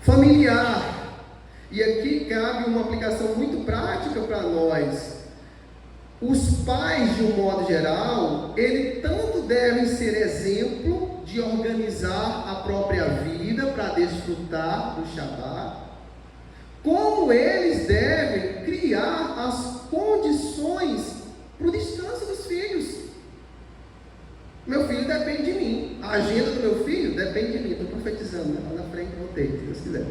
Familiar, e aqui cabe uma aplicação muito prática para nós. Os pais, de um modo geral, eles tanto devem ser exemplo de organizar a própria vida para desfrutar do Shabat, como eles devem criar as condições para o descanso dos filhos. Meu filho depende de mim, a agenda do meu filho depende de mim. Estou profetizando, né? Lá na frente voltei, se Deus quiser.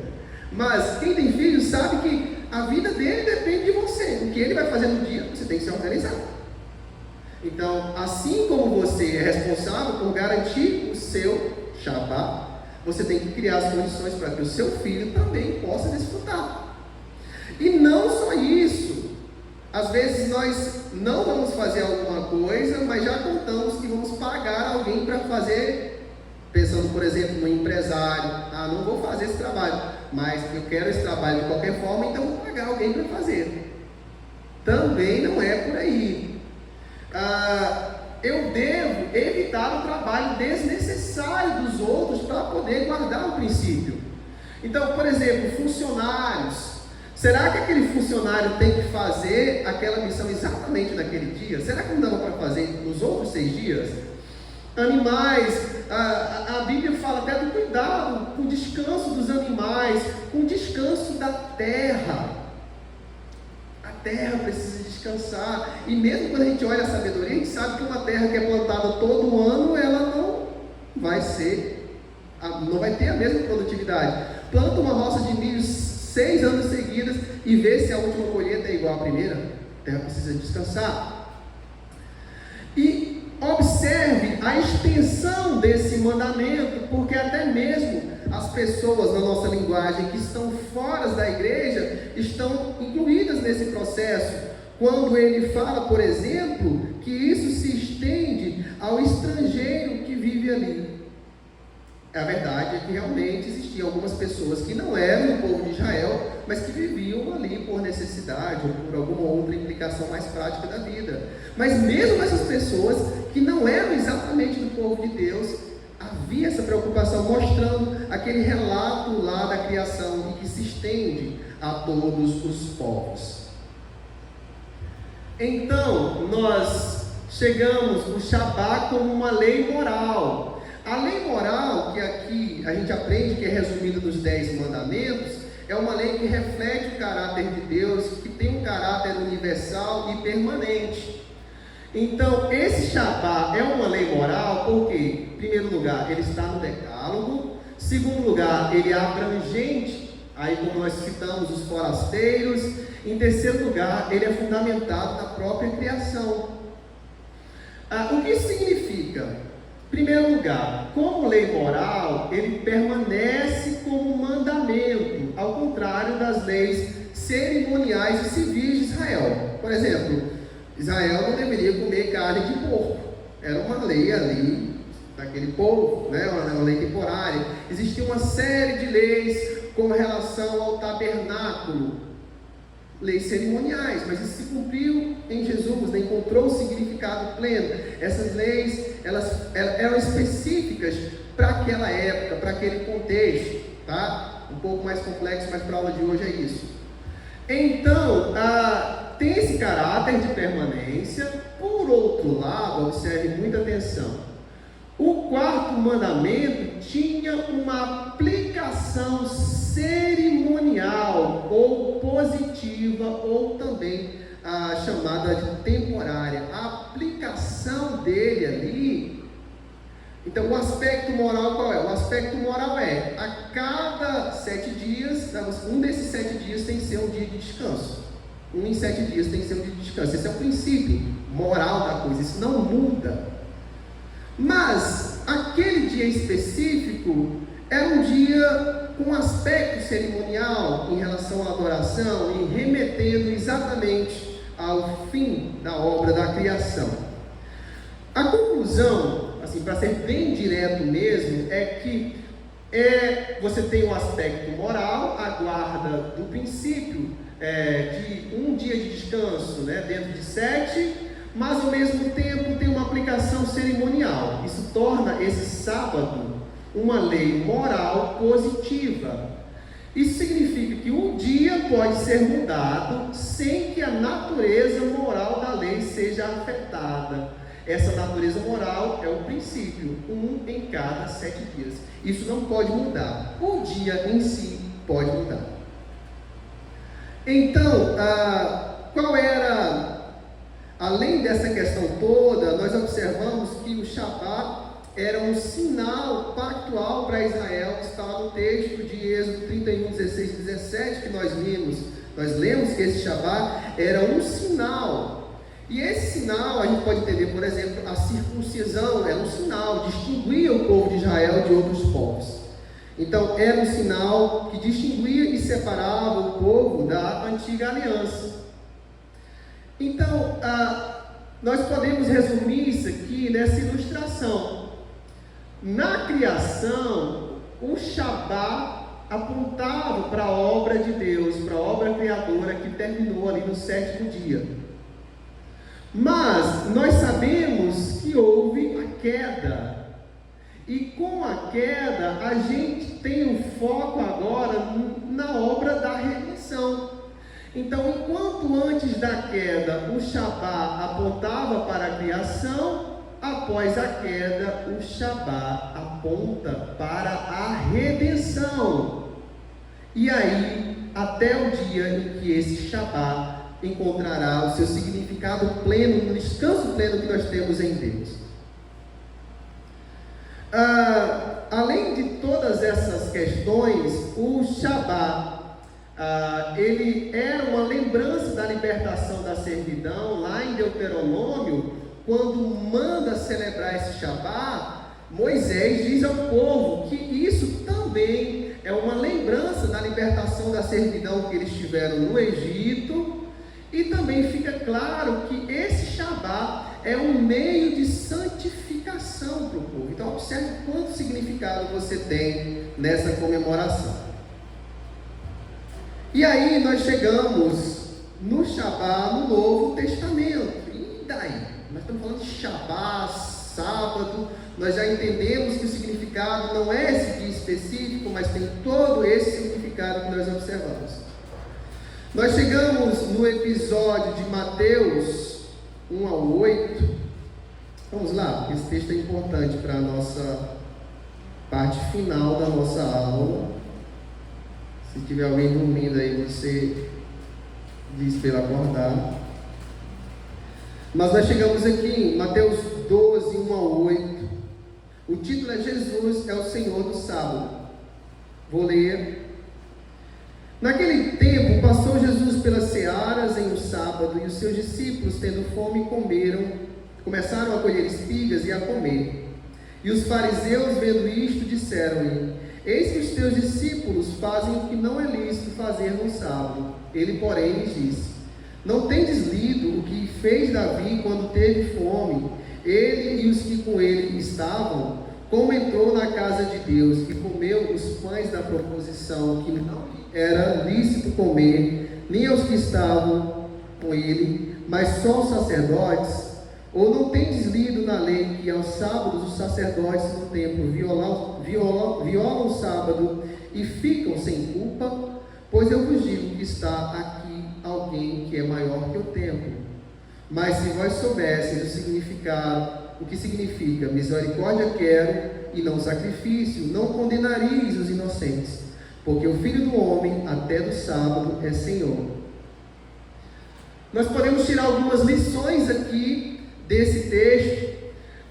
Mas quem tem filho sabe que a vida dele depende de você. O que ele vai fazer no dia, você tem que se organizar. Então, assim como você é responsável por garantir o seu Shabat, você tem que criar as condições para que o seu filho também possa desfrutar. E não só isso. Às vezes nós não vamos fazer alguma coisa, mas já contamos que vamos pagar alguém para fazer, pensando, por exemplo, no empresário. Não vou fazer esse trabalho, mas eu quero esse trabalho de qualquer forma, então vou pagar alguém para fazer. Também não é por aí. Eu devo evitar o trabalho desnecessário dos outros para poder guardar o princípio. Então, por exemplo, funcionários. Será que aquele funcionário tem que fazer aquela missão exatamente naquele dia? Será que não dava para fazer nos outros 6 dias? Animais, a Bíblia fala até do cuidado com o descanso dos animais, com o descanso da terra. A terra precisa descansar, e mesmo quando a gente olha a sabedoria, a gente sabe que uma terra que é plantada todo ano, ela não vai ter a mesma produtividade. Planta uma roça de milho 6 anos seguidos e vê se a última colheita é igual à primeira. A terra precisa descansar. E observe a extensão desse mandamento, porque até mesmo as pessoas, na nossa linguagem, que estão fora da igreja, estão incluídas nesse processo. Quando ele fala, por exemplo, que isso se estende ao estrangeiro que vive ali. A verdade é que realmente existiam algumas pessoas que não eram do povo de Israel, mas que viviam ali por necessidade ou por alguma outra implicação mais prática da vida. Mas mesmo essas pessoas que não eram exatamente do povo de Deus, havia essa preocupação, mostrando aquele relato lá da criação e que se estende a todos os povos. Então, nós chegamos no Shabá como uma lei moral. A lei moral, que aqui a gente aprende que é resumida nos 10 mandamentos, é uma lei que reflete o caráter de Deus, que tem um caráter universal e permanente. Então, esse Shabá é uma lei moral porque, em primeiro lugar, ele está no decálogo. Segundo lugar, ele é abrangente, aí como nós citamos os forasteiros. Em terceiro lugar, ele é fundamentado na própria criação. O que isso significa? Em primeiro lugar, como lei moral, ele permanece como mandamento, ao contrário das leis cerimoniais e civis de Israel. Por exemplo, Israel não deveria comer carne de porco. Era uma lei ali daquele povo, né? Uma lei temporária. Existia uma série de leis com relação ao tabernáculo, leis cerimoniais, mas isso se cumpriu em Jesus, né? Encontrou um significado pleno. Essas leis, elas eram específicas para aquela época, para aquele contexto, tá? Um pouco mais complexo, mas para a aula de hoje é isso. Então, tem esse caráter de permanência. Por outro lado, observe muita atenção, o quarto mandamento tinha uma aplicação cerimonial ou positiva, ou também chamada de temporária. A aplicação dele ali, então o aspecto moral qual é? O aspecto moral é, a cada 7 dias, um desses 7 dias tem que ser um dia de descanso. Um em 7 dias tem que ser um dia de descanso. Esse é o princípio moral da coisa, isso não muda. Mas aquele dia específico era um dia com aspecto cerimonial em relação à adoração e remetendo exatamente ao fim da obra da criação. A conclusão, assim, para ser bem direto mesmo, é que você tem um aspecto moral, a guarda do princípio de um dia de descanso, né, dentro de 7, mas ao mesmo tempo tem uma aplicação cerimonial. Isso torna esse sábado uma lei moral positiva. Isso significa que um dia pode ser mudado sem que a natureza moral da lei seja afetada. Essa natureza moral é o princípio, um em cada 7 dias. Isso não pode mudar. O dia em si pode mudar. Então, qual era... Além dessa questão toda, nós observamos que o Shabá era um sinal pactual para Israel, que está no texto de Êxodo 31, 16 e 17, que nós vimos. Nós lemos que esse Shabá era um sinal. E esse sinal, a gente pode entender, por exemplo, a circuncisão era um sinal, distinguia o povo de Israel de outros povos. Então, era um sinal que distinguia e separava o povo da antiga aliança. Então, nós podemos resumir isso aqui nessa ilustração. Na criação, o Shabá apontava para a obra de Deus, para a obra criadora que terminou ali no 7º dia. Mas nós sabemos que houve a queda. E com a queda, a gente tem o foco agora na obra da redenção. Então, enquanto antes da queda o Shabá apontava para a criação, após a queda o Shabá aponta para a redenção. E aí, até o dia em que esse Shabá encontrará o seu significado pleno, no descanso pleno que nós temos em Deus. Além de todas essas questões, o Shabá ele era uma lembrança da libertação da servidão. Lá em Deuteronômio, quando manda celebrar esse Shabá, Moisés diz ao povo que isso também é uma lembrança da libertação da servidão que eles tiveram no Egito, e também fica claro que esse Shabá é um meio de santificação para o povo. Então observe quanto significado você tem nessa comemoração. E aí nós chegamos no Shabá no Novo Testamento. E daí? Nós estamos falando de Shabá, sábado, sábado. Nós já entendemos que o significado não é esse dia específico, mas tem todo esse significado que nós observamos. Nós chegamos no episódio de Mateus 1 ao 8. Vamos lá, porque esse texto é importante para a nossa parte final da nossa aula. Se tiver alguém dormindo aí, você diz para ele acordar. Mas nós chegamos aqui em Mateus 12, 1 ao 8. O título é Jesus é o Senhor do Sábado. Vou ler. Naquele tempo, passou Jesus pelas searas em um sábado, e os seus discípulos, tendo fome, começaram a colher espigas e a comer. E os fariseus, vendo isto, disseram-lhe: Eis que os teus discípulos fazem o que não é lícito fazer no sábado. Ele, porém, lhes disse: Não tendes lido o que fez Davi quando teve fome, ele e os que com ele estavam, como entrou na casa de Deus e comeu os pães da proposição, que não era lícito comer, nem aos que estavam com ele, mas só aos sacerdotes? Ou não tendes lido na lei que aos sábados os sacerdotes no templo violam o sábado e ficam sem culpa? Pois eu vos digo que está aqui alguém que é maior que o templo. Mas se vós soubesseis o que significa misericórdia quero e não sacrifício, não condenaríeis os inocentes, porque o Filho do Homem até do sábado é Senhor. Nós podemos tirar algumas lições aqui desse texto.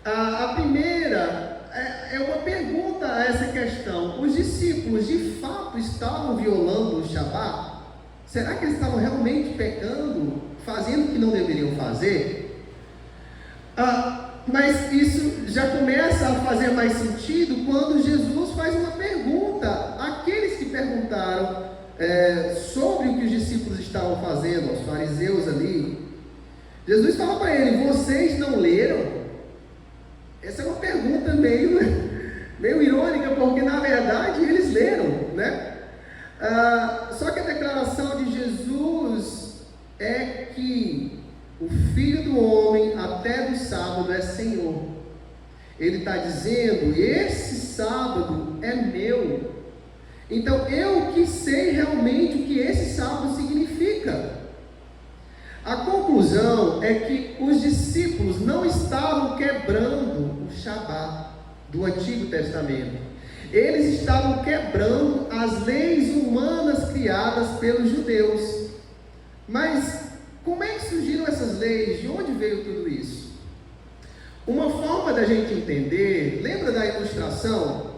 A primeira é uma pergunta a essa questão: os discípulos de fato estavam violando o Shabat? Será que eles estavam realmente pecando, fazendo o que não deveriam fazer? Mas isso já começa a fazer mais sentido quando Jesus faz uma pergunta àqueles que perguntaram sobre o que os discípulos estavam fazendo, aos fariseus ali. Jesus fala para ele: vocês não leram? Essa é uma pergunta meio irônica, porque na verdade eles leram, né? Só que a declaração de Jesus é que o Filho do Homem até do sábado é Senhor. Ele está dizendo: esse sábado é meu. Então eu que sei realmente o que esse sábado significa. A conclusão é que os discípulos não estavam quebrando o Shabat do Antigo Testamento. Eles estavam quebrando as leis humanas criadas pelos judeus. Mas como é que surgiram essas leis? De onde veio tudo isso? Uma forma da gente entender, lembra da ilustração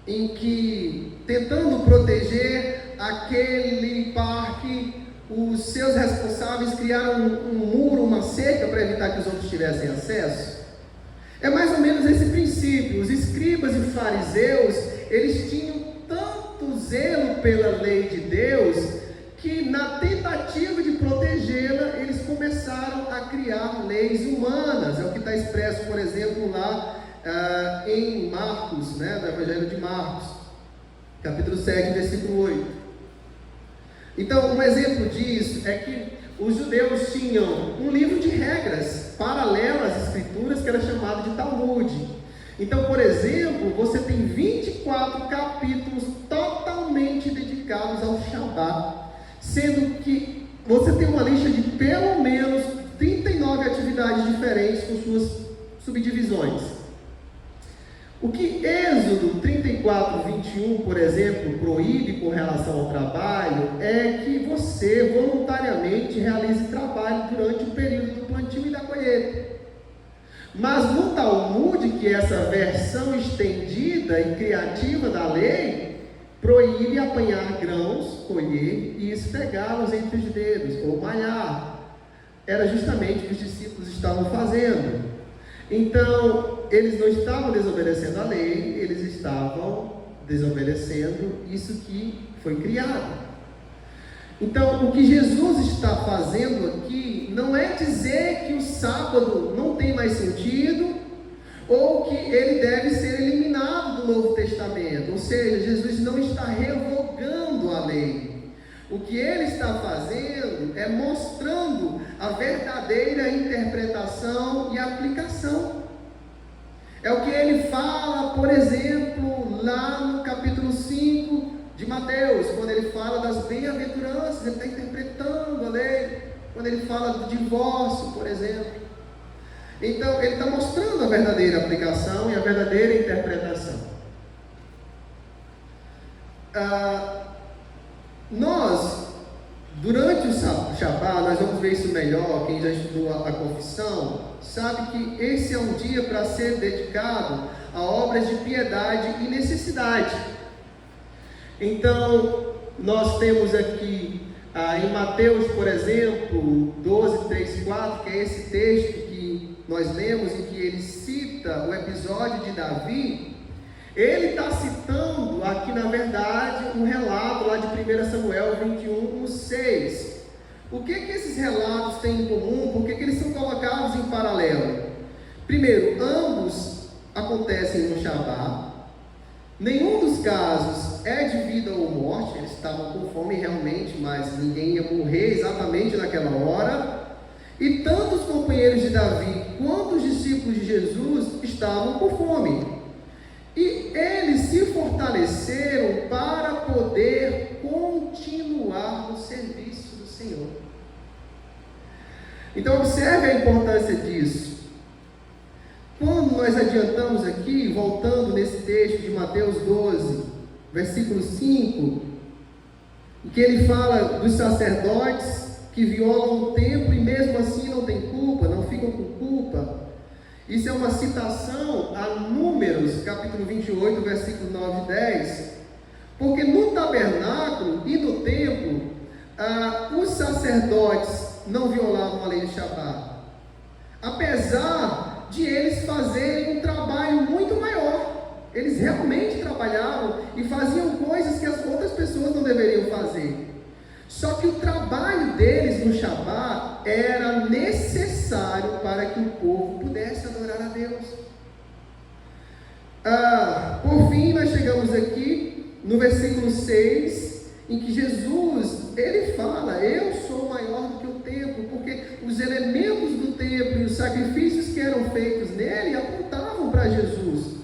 em que, tentando proteger aquele parque, os seus responsáveis criaram um muro, uma cerca para evitar que os outros tivessem acesso? É mais ou menos esse princípio. Os escribas e fariseus, eles tinham tanto zelo pela lei de Deus, que na tentativa de protegê-la, eles começaram a criar leis humanas. É o que está expresso, por exemplo, lá em Marcos, no Evangelho de Marcos, capítulo 7, versículo 8. Então, um exemplo disso é que os judeus tinham um livro de regras paralelo às escrituras, que era chamado de Talmud. Então, por exemplo, você tem 24 capítulos totalmente dedicados ao Shabat, sendo que você tem uma lista de pelo menos 39 atividades diferentes com suas subdivisões. O que Êxodo 34, 21, por exemplo, proíbe com relação ao trabalho é que você voluntariamente realize trabalho durante o período do plantio e da colheita. Mas no Talmud, que é essa versão estendida e criativa da lei, proíbe apanhar grãos, colher e esfregá-los entre os dedos, ou malhar. Era justamente o que os discípulos estavam fazendo. Então, eles não estavam desobedecendo a lei, eles estavam desobedecendo isso que foi criado. Então, o que Jesus está fazendo aqui não é dizer que o sábado não tem mais sentido, ou que ele deve ser eliminado do Novo Testamento. Ou seja, Jesus não está revogando a lei. O que ele está fazendo é mostrando a verdadeira interpretação e aplicação. É o que ele fala, por exemplo, lá no capítulo 5 de Mateus, quando ele fala das bem-aventuranças, ele está interpretando a lei, quando ele fala do divórcio, por exemplo. Então, ele está mostrando a verdadeira aplicação e a verdadeira interpretação. Nós, durante o Shabá, nós vamos ver isso melhor. Quem já estudou a confissão sabe que esse é um dia para ser dedicado a obras de piedade e necessidade. Então, nós temos aqui em Mateus, por exemplo, 12, 3, 4, que é esse texto que nós lemos e que ele cita o episódio de Davi. Ele está citando aqui, na verdade, um relato lá de 1 Samuel 21, 6. O que esses relatos têm em comum? Por que eles são colocados em paralelo? Primeiro, ambos acontecem no Shabá. Nenhum dos casos é de vida ou morte. Eles estavam com fome realmente, mas ninguém ia morrer exatamente naquela hora. E tanto os companheiros de Davi quanto os discípulos de Jesus estavam com fome. E eles se fortaleceram para poder continuar no serviço do Senhor. Então observe a importância disso. Quando nós adiantamos aqui, voltando nesse texto de Mateus 12, versículo 5, em que ele fala dos sacerdotes que violam o templo e mesmo assim não têm culpa, não ficam com culpa. Isso é uma citação a Números, capítulo 28, versículos 9 e 10, porque no tabernáculo e no templo, os sacerdotes não violavam a lei do Shabá, apesar de eles fazerem um trabalho muito maior. Eles realmente trabalhavam e faziam coisas que as outras pessoas não deveriam fazer. Só que o trabalho deles no Shabá era necessário para que o povo pudesse adorar a Deus. Por fim, nós chegamos aqui no versículo 6, em que Jesus, ele fala: eu sou maior do que o templo, porque os elementos do templo e os sacrifícios que eram feitos nele apontavam para Jesus.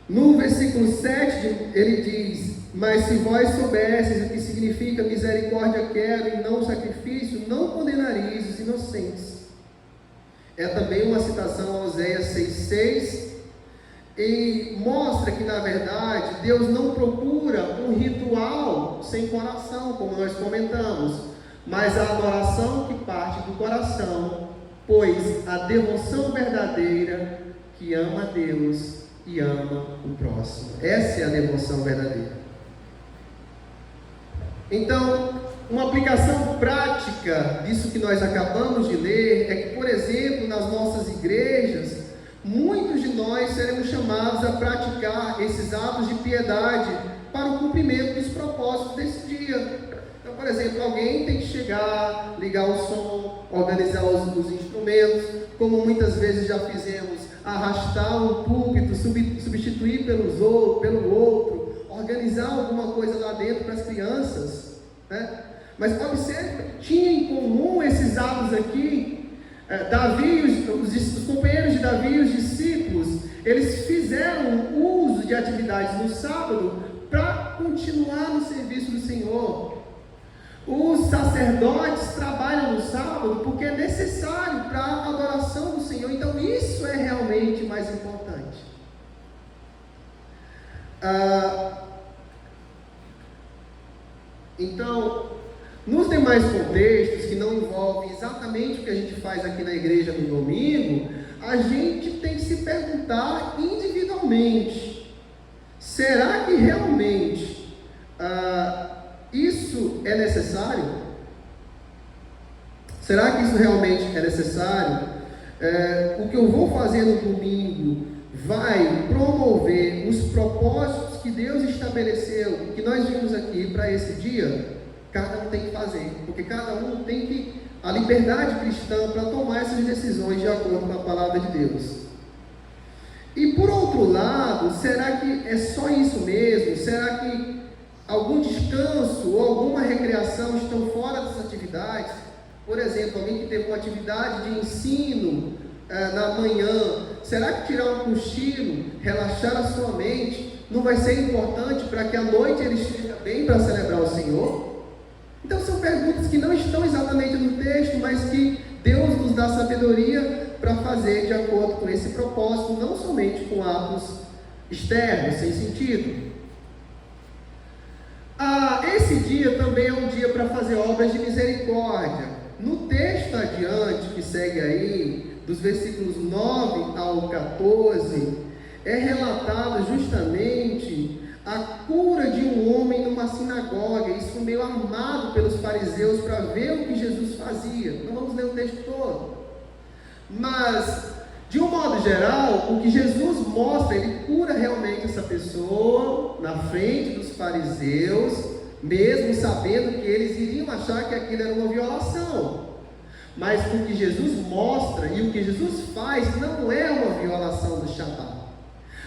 No versículo 7, ele diz: mas se vós soubesseis o que significa misericórdia quero e não sacrifício, não condenareis os inocentes. É também uma citação a Oséias 6,6, e mostra que, na verdade, Deus não procura um ritual sem coração, como nós comentamos, mas a adoração que parte do coração, pois a devoção verdadeira que ama a Deus e ama o próximo. Essa é a devoção verdadeira. Então, uma aplicação prática disso que nós acabamos de ler é que, por exemplo, nas nossas igrejas, muitos de nós seremos chamados a praticar esses atos de piedade para o cumprimento dos propósitos desse dia. Então, por exemplo, alguém tem que chegar, ligar o som, organizar os instrumentos, como muitas vezes já fizemos, arrastar um púlpito, substituir pelo outro, organizar alguma coisa lá dentro para as crianças, né? Mas observe, tinha em comum esses atos aqui. Davi, os companheiros de Davi e os discípulos, eles fizeram uso de atividades no sábado para continuar no serviço do Senhor. Os sacerdotes trabalham no sábado porque é necessário para a adoração do Senhor. Então isso é realmente mais importante. Então, nos demais contextos que não envolvem exatamente o que a gente faz aqui na igreja no domingo, a gente tem que se perguntar individualmente: será que realmente isso é necessário? Será que isso realmente é necessário? O que eu vou fazer no domingo vai promover os propósitos que Deus estabeleceu, que nós vimos aqui para esse dia? Cada um tem que fazer, porque cada um tem a liberdade cristã para tomar essas decisões de acordo com a palavra de Deus. E por outro lado, será que é só isso mesmo? Será que algum descanso ou alguma recreação estão fora das atividades? Por exemplo, alguém que teve uma atividade de ensino na manhã, será que tirar um cochilo, relaxar a sua mente, não vai ser importante para que à noite ele esteja bem para celebrar o Senhor? Então são perguntas que não estão exatamente no texto, mas que Deus nos dá sabedoria para fazer de acordo com esse propósito, não somente com atos externos, sem sentido. Esse dia também é um dia para fazer obras de misericórdia. No texto adiante, que segue aí, dos versículos 9 ao 14, é relatado justamente a cura de um homem numa sinagoga. Isso foi meio amado pelos fariseus para ver o que Jesus fazia. Não vamos ler o texto todo, mas de um modo geral, o que Jesus mostra, ele cura realmente essa pessoa na frente dos fariseus, mesmo sabendo que eles iriam achar que aquilo era uma violação. Mas o que Jesus mostra e o que Jesus faz não é uma violação do Shabat.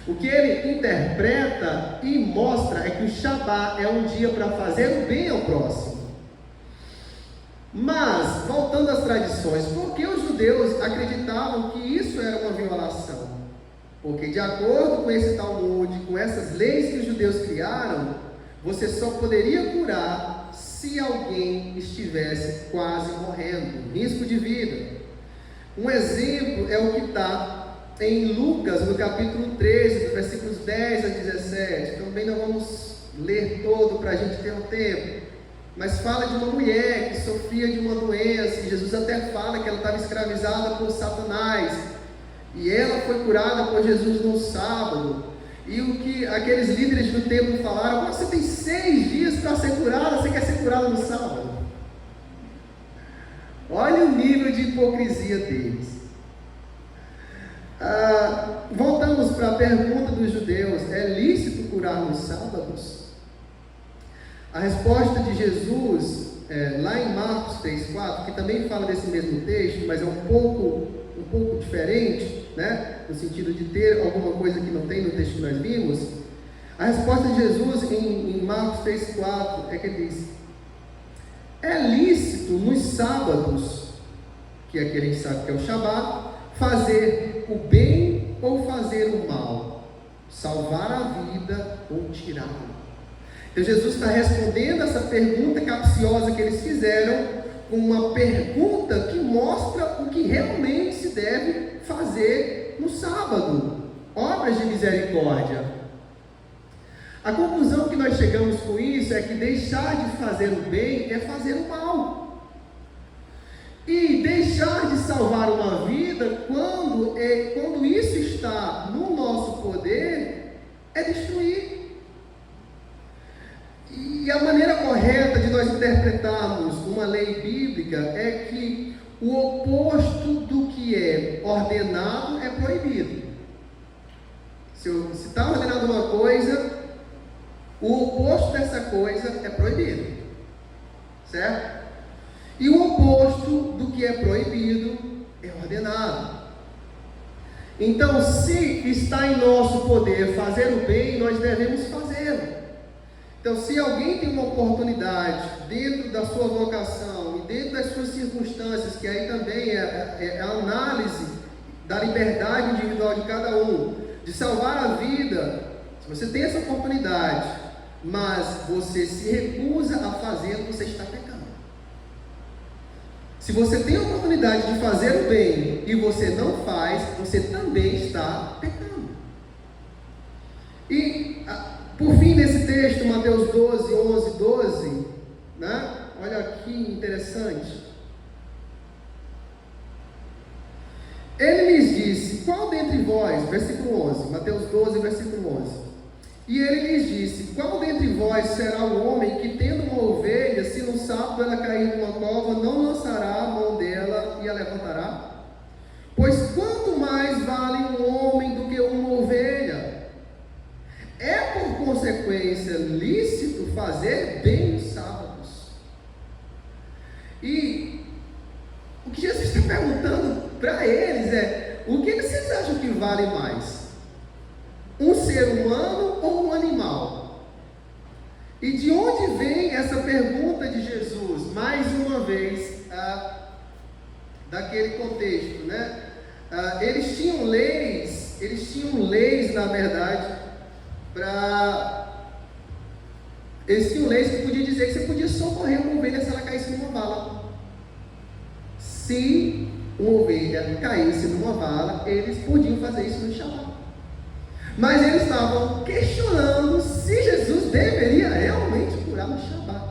O que ele interpreta e mostra é que o Shabat é um dia para fazer o bem ao próximo. Mas, voltando às tradições, por que os judeus acreditavam que isso era uma violação? Porque, de acordo com esse Talmud, com essas leis que os judeus criaram, você só poderia curar se alguém estivesse quase morrendo, risco de vida. Um exemplo é o que está em Lucas, no capítulo 13, versículos 10 a 17. Também não vamos ler todo para a gente ter um tempo. Mas fala de uma mulher que sofria de uma doença, e Jesus até fala que ela estava escravizada por Satanás, e ela foi curada por Jesus no sábado. E o que aqueles líderes do templo falaram: você tem 6 dias para ser curada, você quer ser curada no sábado? Olha o nível de hipocrisia deles. Voltamos para a pergunta dos judeus: é lícito curar nos sábados? A resposta de Jesus, lá em Marcos 3,4, que também fala desse mesmo texto, mas é um pouco diferente, né? No sentido de ter alguma coisa que não tem no texto que nós vimos. A resposta de Jesus em Marcos 3,4 é que ele diz: é lícito nos sábados, que aqui a gente sabe que é o Shabat, fazer o bem ou fazer o mal, salvar a vida ou tirá-la. Então Jesus está respondendo essa pergunta capciosa que eles fizeram com uma pergunta que mostra o que realmente se deve fazer no sábado: obras de misericórdia. A conclusão que nós chegamos com isso é que deixar de fazer o bem é fazer o mal, e deixar de salvar uma vida, quando isso está no nosso poder, é destruir. E a maneira correta de nós interpretarmos uma lei bíblica é que o oposto do que é ordenado é proibido. Se está ordenado uma coisa, o oposto dessa coisa é proibido, certo? E o oposto do que é proibido é ordenado. Então, se está em nosso poder fazer o bem, nós devemos fazê-lo. Então, se alguém tem uma oportunidade dentro da sua vocação e dentro das suas circunstâncias, que aí também é a análise da liberdade individual de cada um, de salvar a vida, se você tem essa oportunidade, mas você se recusa a fazer, você está pecando. Se você tem a oportunidade de fazer o bem e você não faz, você também está pecando. E por fim, nesse texto, Mateus 12, 11, 12, né? Olha que interessante. Ele lhes disse: qual dentre vós, versículo 11, Mateus 12, versículo 11. E ele lhes disse: qual dentre vós será o homem que, tendo uma ovelha, se no sábado ela cair numa cova, não lançará a mão dela e a levantará? Pois quanto mais vale um homem do que uma ovelha? É por consequência lícito fazer bem nos sábados. E o que Jesus está perguntando para eles é: o que vocês acham que vale mais? Um ser humano ou um animal? E de onde vem essa pergunta de Jesus? Mais uma vez, daquele contexto, né? eles tinham leis, na verdade, eles tinham leis que podiam dizer que você podia socorrer uma ovelha se ela caísse numa vala. Se uma ovelha caísse numa vala, eles podiam fazer isso no Shabat. Mas eles estavam questionando se Jesus deveria realmente curar no Shabat.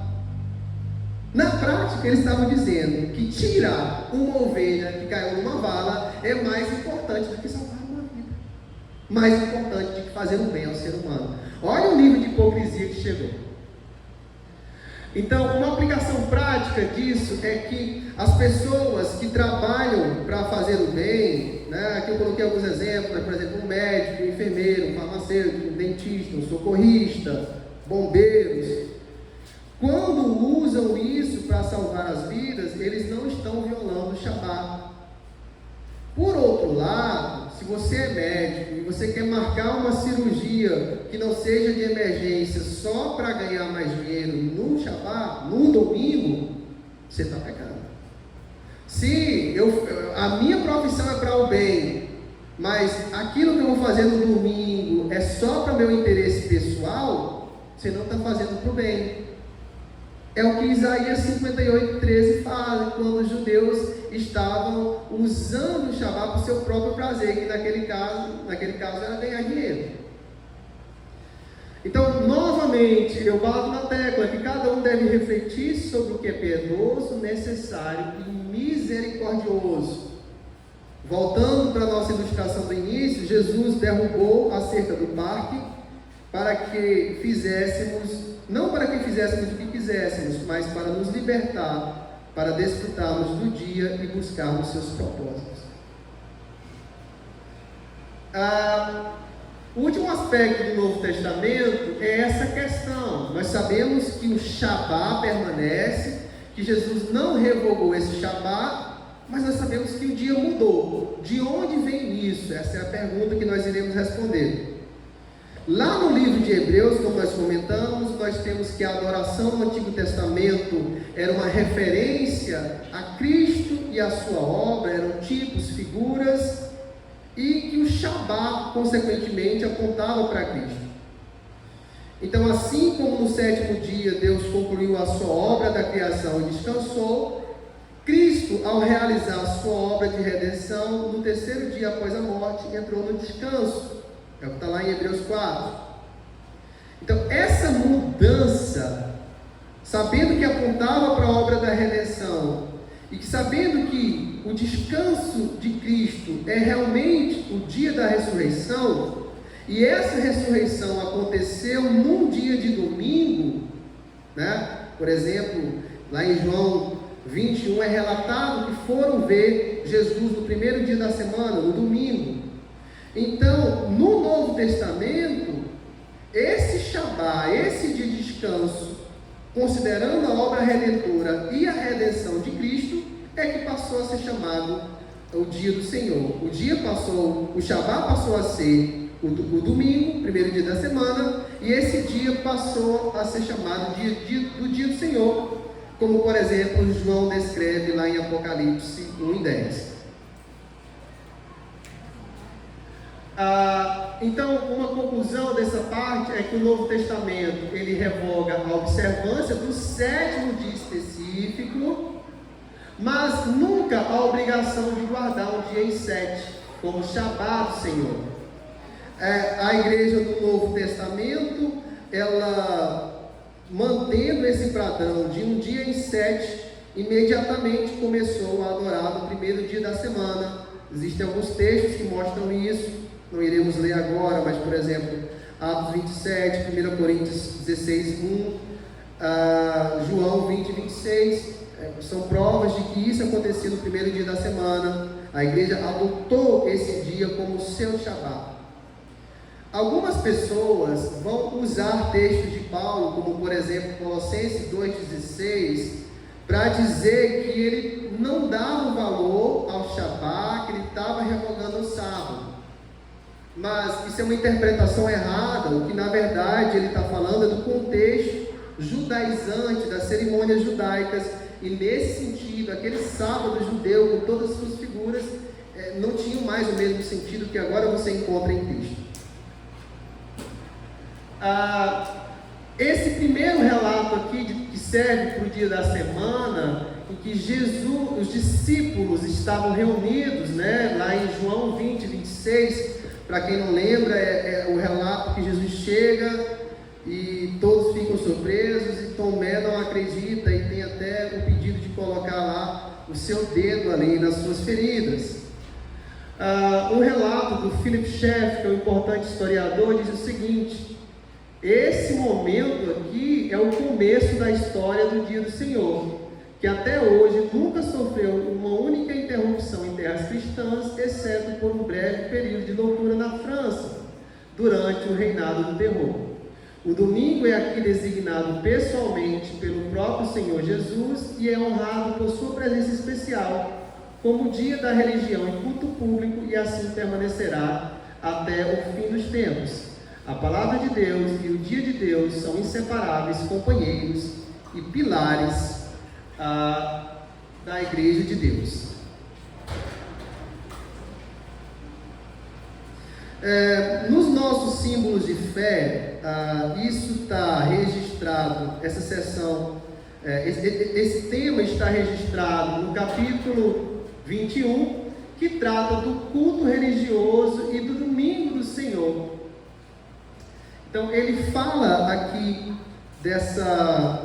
Na prática, eles estavam dizendo que tirar uma ovelha que caiu numa vala é mais importante do que salvar uma vida, mais importante do que fazer um bem ao ser humano. Olha o nível de hipocrisia que chegou. Então, uma aplicação prática disso é que as pessoas que trabalham para fazer o bem, né, aqui eu coloquei alguns exemplos, né, por exemplo, um médico, um enfermeiro, um farmacêutico, um dentista, um socorrista, bombeiros, quando usam isso para salvar as vidas, eles não estão violando o Shabat. Por outro lado, se você é médico e você quer marcar uma cirurgia que não seja de emergência só para ganhar mais dinheiro no Shabat, no domingo, você está pecando. Se a minha profissão é para o bem, mas aquilo que eu vou fazer no domingo é só para meu interesse pessoal, você não está fazendo para o bem. É o que Isaías 58:13 fala, quando os judeus estavam usando o Shabat para o seu próprio prazer, que naquele caso era ganhar dinheiro. Então, novamente, eu bato na tecla que cada um deve refletir sobre o que é piedoso, necessário e misericordioso. Voltando para a nossa ilustração do início, Jesus derrubou a cerca do parque para que fizéssemos, não para que fizéssemos o que quiséssemos, mas para nos libertar, para desfrutarmos do dia e buscarmos seus propósitos. O último aspecto do Novo Testamento é essa questão. Nós sabemos que o Shabat permanece, que Jesus não revogou esse Shabat, mas nós sabemos que o dia mudou. De onde vem isso? Essa é a pergunta que nós iremos responder. Lá no livro de Hebreus, como nós comentamos, nós temos que a adoração no Antigo Testamento era uma referência a Cristo e a sua obra, eram tipos, figuras, e que o Shabat, consequentemente, apontava para Cristo. Então, assim como no sétimo dia Deus concluiu a sua obra da criação e descansou, Cristo, ao realizar a sua obra de redenção, no terceiro dia após a morte, entrou no descanso. É o que está lá em Hebreus 4. Então, essa mudança, sabendo que apontava para a obra da redenção, e que sabendo que o descanso de Cristo é realmente o dia da ressurreição, e essa ressurreição aconteceu num dia de domingo, né? Por exemplo, lá em João 21 é relatado que foram ver Jesus no primeiro dia da semana, no domingo. Então, no Novo Testamento, esse Shabat, esse dia de descanso, considerando a obra redentora e a redenção de Cristo, é que passou a ser chamado o dia do Senhor. O Shabat passou a ser o domingo, primeiro dia da semana, e esse dia passou a ser chamado do dia do Senhor, como por exemplo João descreve lá em Apocalipse 1:10. Então, uma conclusão dessa parte é que o Novo Testamento ele revoga a observância do sétimo dia específico, mas nunca a obrigação de guardar um dia em 7, como o Shabat do Senhor. A igreja do Novo Testamento, ela mantendo esse padrão de um dia em 7, imediatamente começou a adorar no primeiro dia da semana. Existem alguns textos que mostram isso. Não iremos ler agora, mas por exemplo, Atos 27, 1 Coríntios 16:1, João 20:26, são provas de que isso acontecia no primeiro dia da semana. A igreja adotou esse dia como seu Shabat. Algumas pessoas vão usar textos de Paulo, como por exemplo Colossenses 2:16, para dizer que ele não dava valor ao Shabat, que ele estava revogando o sábado. Mas isso é uma interpretação errada. O que na verdade ele está falando é do contexto judaizante das cerimônias judaicas, e nesse sentido, aquele sábado judeu com todas as suas figuras não tinham mais o mesmo sentido que agora você encontra em Cristo. Esse primeiro relato aqui, que serve para o dia da semana, em que Jesus, os discípulos estavam reunidos, né, lá em João 20, 26, para quem não lembra, é o relato que Jesus chega e todos ficam surpresos e Tomé não acredita e tem até o pedido de colocar lá o seu dedo ali nas suas feridas. Um relato do Philip Schaff, que é um importante historiador, diz o seguinte: esse momento aqui é o começo da história do dia do Senhor, que até hoje nunca sofreu uma única interrupção em terras cristãs, exceto por um breve período de loucura na França, durante o reinado do terror. O domingo é aqui designado pessoalmente pelo próprio Senhor Jesus e é honrado por sua presença especial, como dia da religião e culto público, e assim permanecerá até o fim dos tempos. A palavra de Deus e o dia de Deus são inseparáveis companheiros e pilares da Igreja de Deus. Nos nossos símbolos de fé, isso está registrado, essa seção, esse tema está registrado no capítulo 21, que trata do culto religioso e do domingo do Senhor. Então ele fala aqui nessa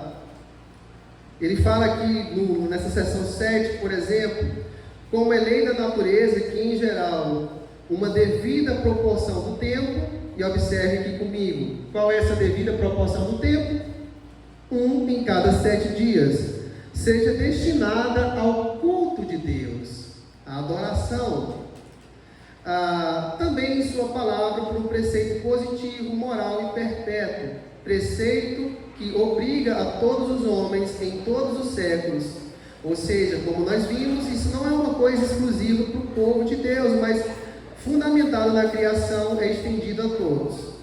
seção 7, por exemplo, como é lei da natureza que, em geral, uma devida proporção do tempo, e observe aqui comigo, qual é essa devida proporção do tempo? 1 em cada 7 dias, seja destinada ao culto de Deus, à adoração. Também em sua palavra por um preceito positivo, moral e perpétuo, preceito que obriga a todos os homens em todos os séculos. Ou seja, como nós vimos, isso não é uma coisa exclusiva para o povo de Deus, mas fundamentado na criação, é estendido a todos.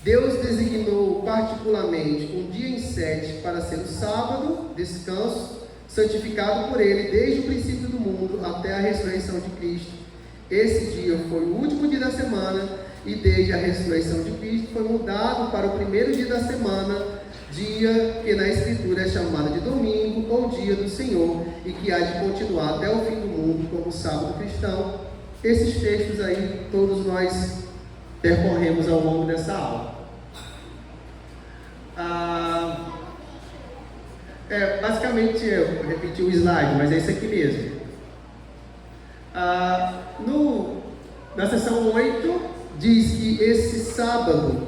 Deus designou particularmente um dia em 7 para ser o sábado, descanso, santificado por Ele desde o princípio do mundo até a ressurreição de Cristo. Esse dia foi o último dia da semana e desde a ressurreição de Cristo foi mudado para o primeiro dia da semana, dia que na Escritura é chamado de domingo ou dia do Senhor e que há de continuar até o fim do mundo como sábado cristão. Esses textos aí todos nós percorremos ao longo dessa aula. Basicamente eu repeti o slide, mas é isso aqui mesmo. Na seção 8 diz que esse sábado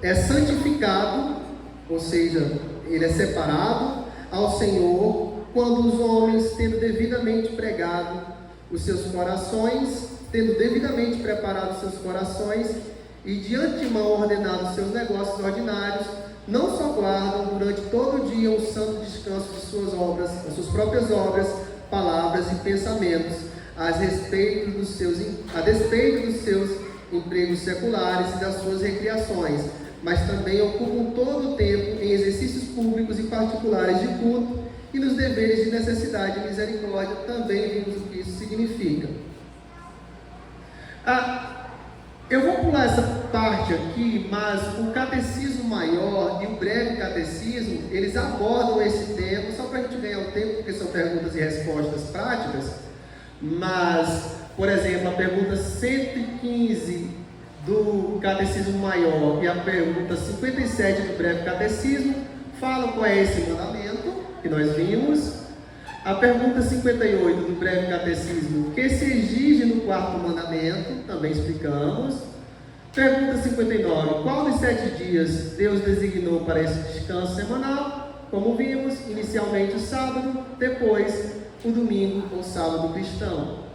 é santificado, ou seja, ele é separado ao Senhor quando os homens, tendo devidamente pregado os seus corações, tendo devidamente preparado os seus corações e de antemão ordenado os seus negócios ordinários, não só guardam durante todo o dia um santo descanso de suas obras, as suas próprias obras, palavras e pensamentos, a despeito dos seus empregos seculares e das suas recreações, mas também ocupam todo o tempo em exercícios públicos e particulares de culto e nos deveres de necessidade e misericórdia. Também vimos o que isso significa. Eu vou pular essa parte aqui, mas o Catecismo Maior e o Breve Catecismo, eles abordam esse tema, só para a gente ganhar o tempo, porque são perguntas e respostas práticas. Mas, por exemplo, a pergunta 115 do Catecismo Maior e a pergunta 57 do Breve Catecismo falam qual é esse mandamento que nós vimos. A pergunta 58 do Breve Catecismo, o que se exige no quarto mandamento, também explicamos. Pergunta 59, qual dos 7 dias Deus designou para esse descanso semanal? Como vimos, inicialmente o sábado, depois o domingo ou sábado cristão.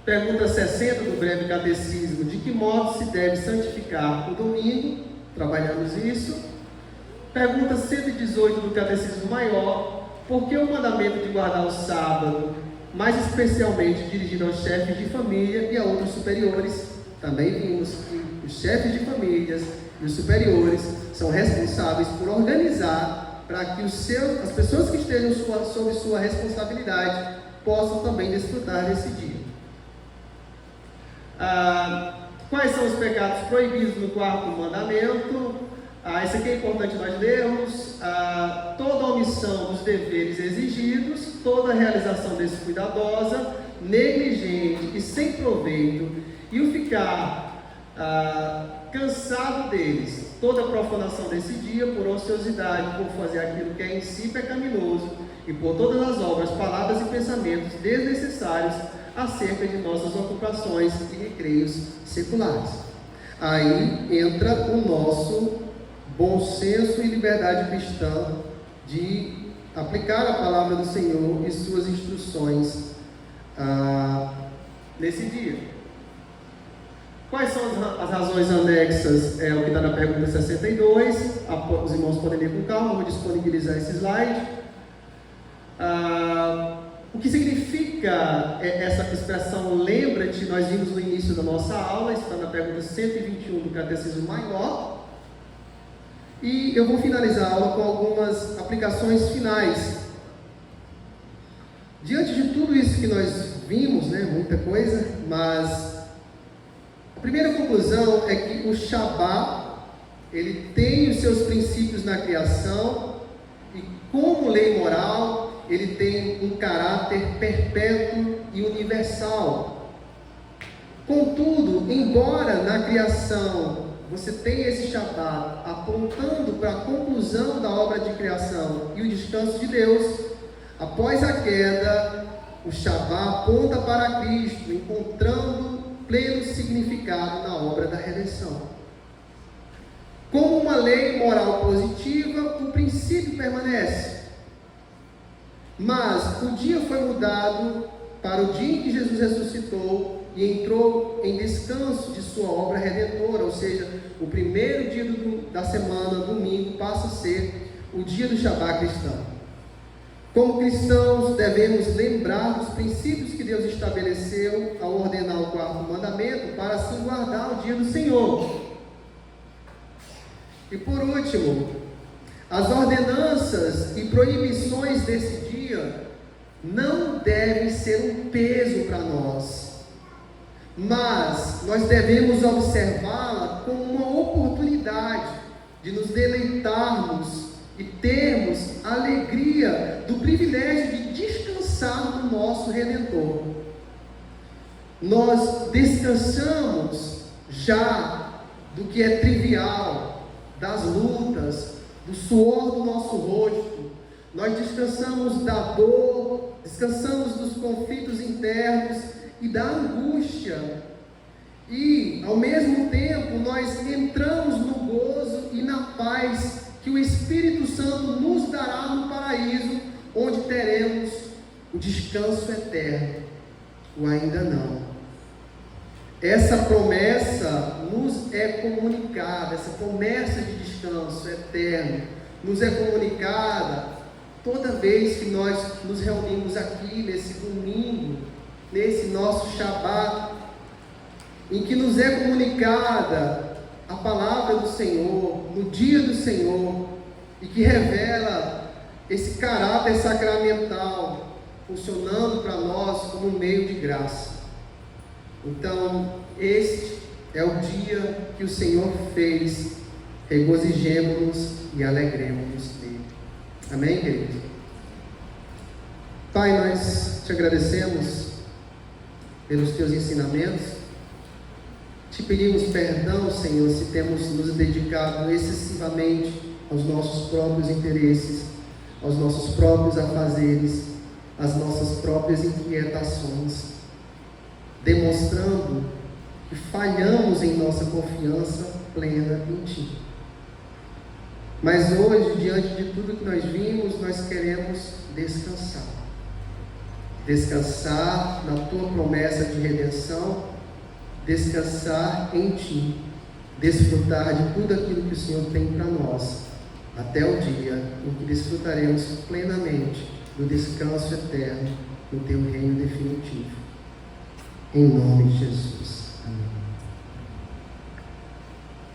Pergunta 60 do Breve Catecismo, de que modo se deve santificar o domingo? Trabalhamos isso. Pergunta 118 do Catecismo Maior, por que o mandamento de guardar o sábado, mais especialmente dirigido aos chefes de família e a outros superiores? Também vimos que os chefes de famílias e os superiores são responsáveis por organizar para que as pessoas que estejam sob sua responsabilidade possam também desfrutar desse dia. Quais são os pecados proibidos no quarto mandamento? Esse aqui é importante nós lermos. Toda omissão dos deveres exigidos, toda realização descuidadosa, negligente e sem proveito, e o ficar cansado deles, toda profanação desse dia por ociosidade, por fazer aquilo que é em si pecaminoso, e por todas as obras, palavras e pensamentos desnecessários acerca de nossas ocupações e recreios seculares. Aí entra o nosso bom senso e liberdade cristã de aplicar a palavra do Senhor e suas instruções nesse dia. Quais são as razões anexas? É o que está na pergunta 62. Os irmãos podem ler com calma, vou disponibilizar esse slide. O que significa essa expressão lembra-te? Nós vimos no início da nossa aula, está na pergunta 121 do Catecismo Maior. E eu vou finalizar a aula com algumas aplicações finais. Diante de tudo isso que nós vimos, muita coisa, mas a primeira conclusão é que o Shabá, ele tem os seus princípios na criação, e como lei moral, ele tem um caráter perpétuo e universal. Contudo, embora na criação você tenha esse Shabá apontando para a conclusão da obra de criação e o descanso de Deus, após a queda, o Shabá aponta para Cristo, encontrando pleno significado na obra da redenção. Como uma lei moral positiva, o princípio permanece. Mas o dia foi mudado para o dia em que Jesus ressuscitou e entrou em descanso de sua obra redentora, ou seja, o primeiro dia da semana, domingo, passa a ser o dia do Shabá cristão. Como cristãos, devemos lembrar dos princípios que Deus estabeleceu ao ordenar o quarto mandamento para assim guardar o dia do Senhor. E por último, as ordenanças e proibições desse dia não devem ser um peso para nós, mas nós devemos observá-la como uma oportunidade de nos deleitarmos e termos a alegria do privilégio de descansar no nosso Redentor. Nós descansamos já do que é trivial, das lutas, do suor do nosso rosto. Nós descansamos da dor, descansamos dos conflitos internos e da angústia. E, ao mesmo tempo, nós entramos no gozo e na paz que o Espírito Santo nos dará no paraíso, onde teremos o descanso eterno, o ainda não. Essa promessa nos é comunicada, essa promessa de descanso eterno nos é comunicada toda vez que nós nos reunimos aqui nesse domingo, nesse nosso Shabat, em que nos é comunicada a palavra do Senhor, no dia do Senhor, e que revela esse caráter sacramental, funcionando para nós como um meio de graça. Então, este é o dia que o Senhor fez, regozijemo-nos e alegremos-nos nele. Amém, queridos? Pai, nós te agradecemos pelos teus ensinamentos. Te pedimos perdão, Senhor, se temos nos dedicado excessivamente aos nossos próprios interesses, aos nossos próprios afazeres, às nossas próprias inquietações, demonstrando que falhamos em nossa confiança plena em Ti. Mas hoje, diante de tudo que nós vimos, nós queremos descansar. Descansar na Tua promessa de redenção, descansar em Ti, desfrutar de tudo aquilo que o Senhor tem para nós, até o dia em que desfrutaremos plenamente do descanso eterno no Teu reino definitivo. Em nome de Jesus.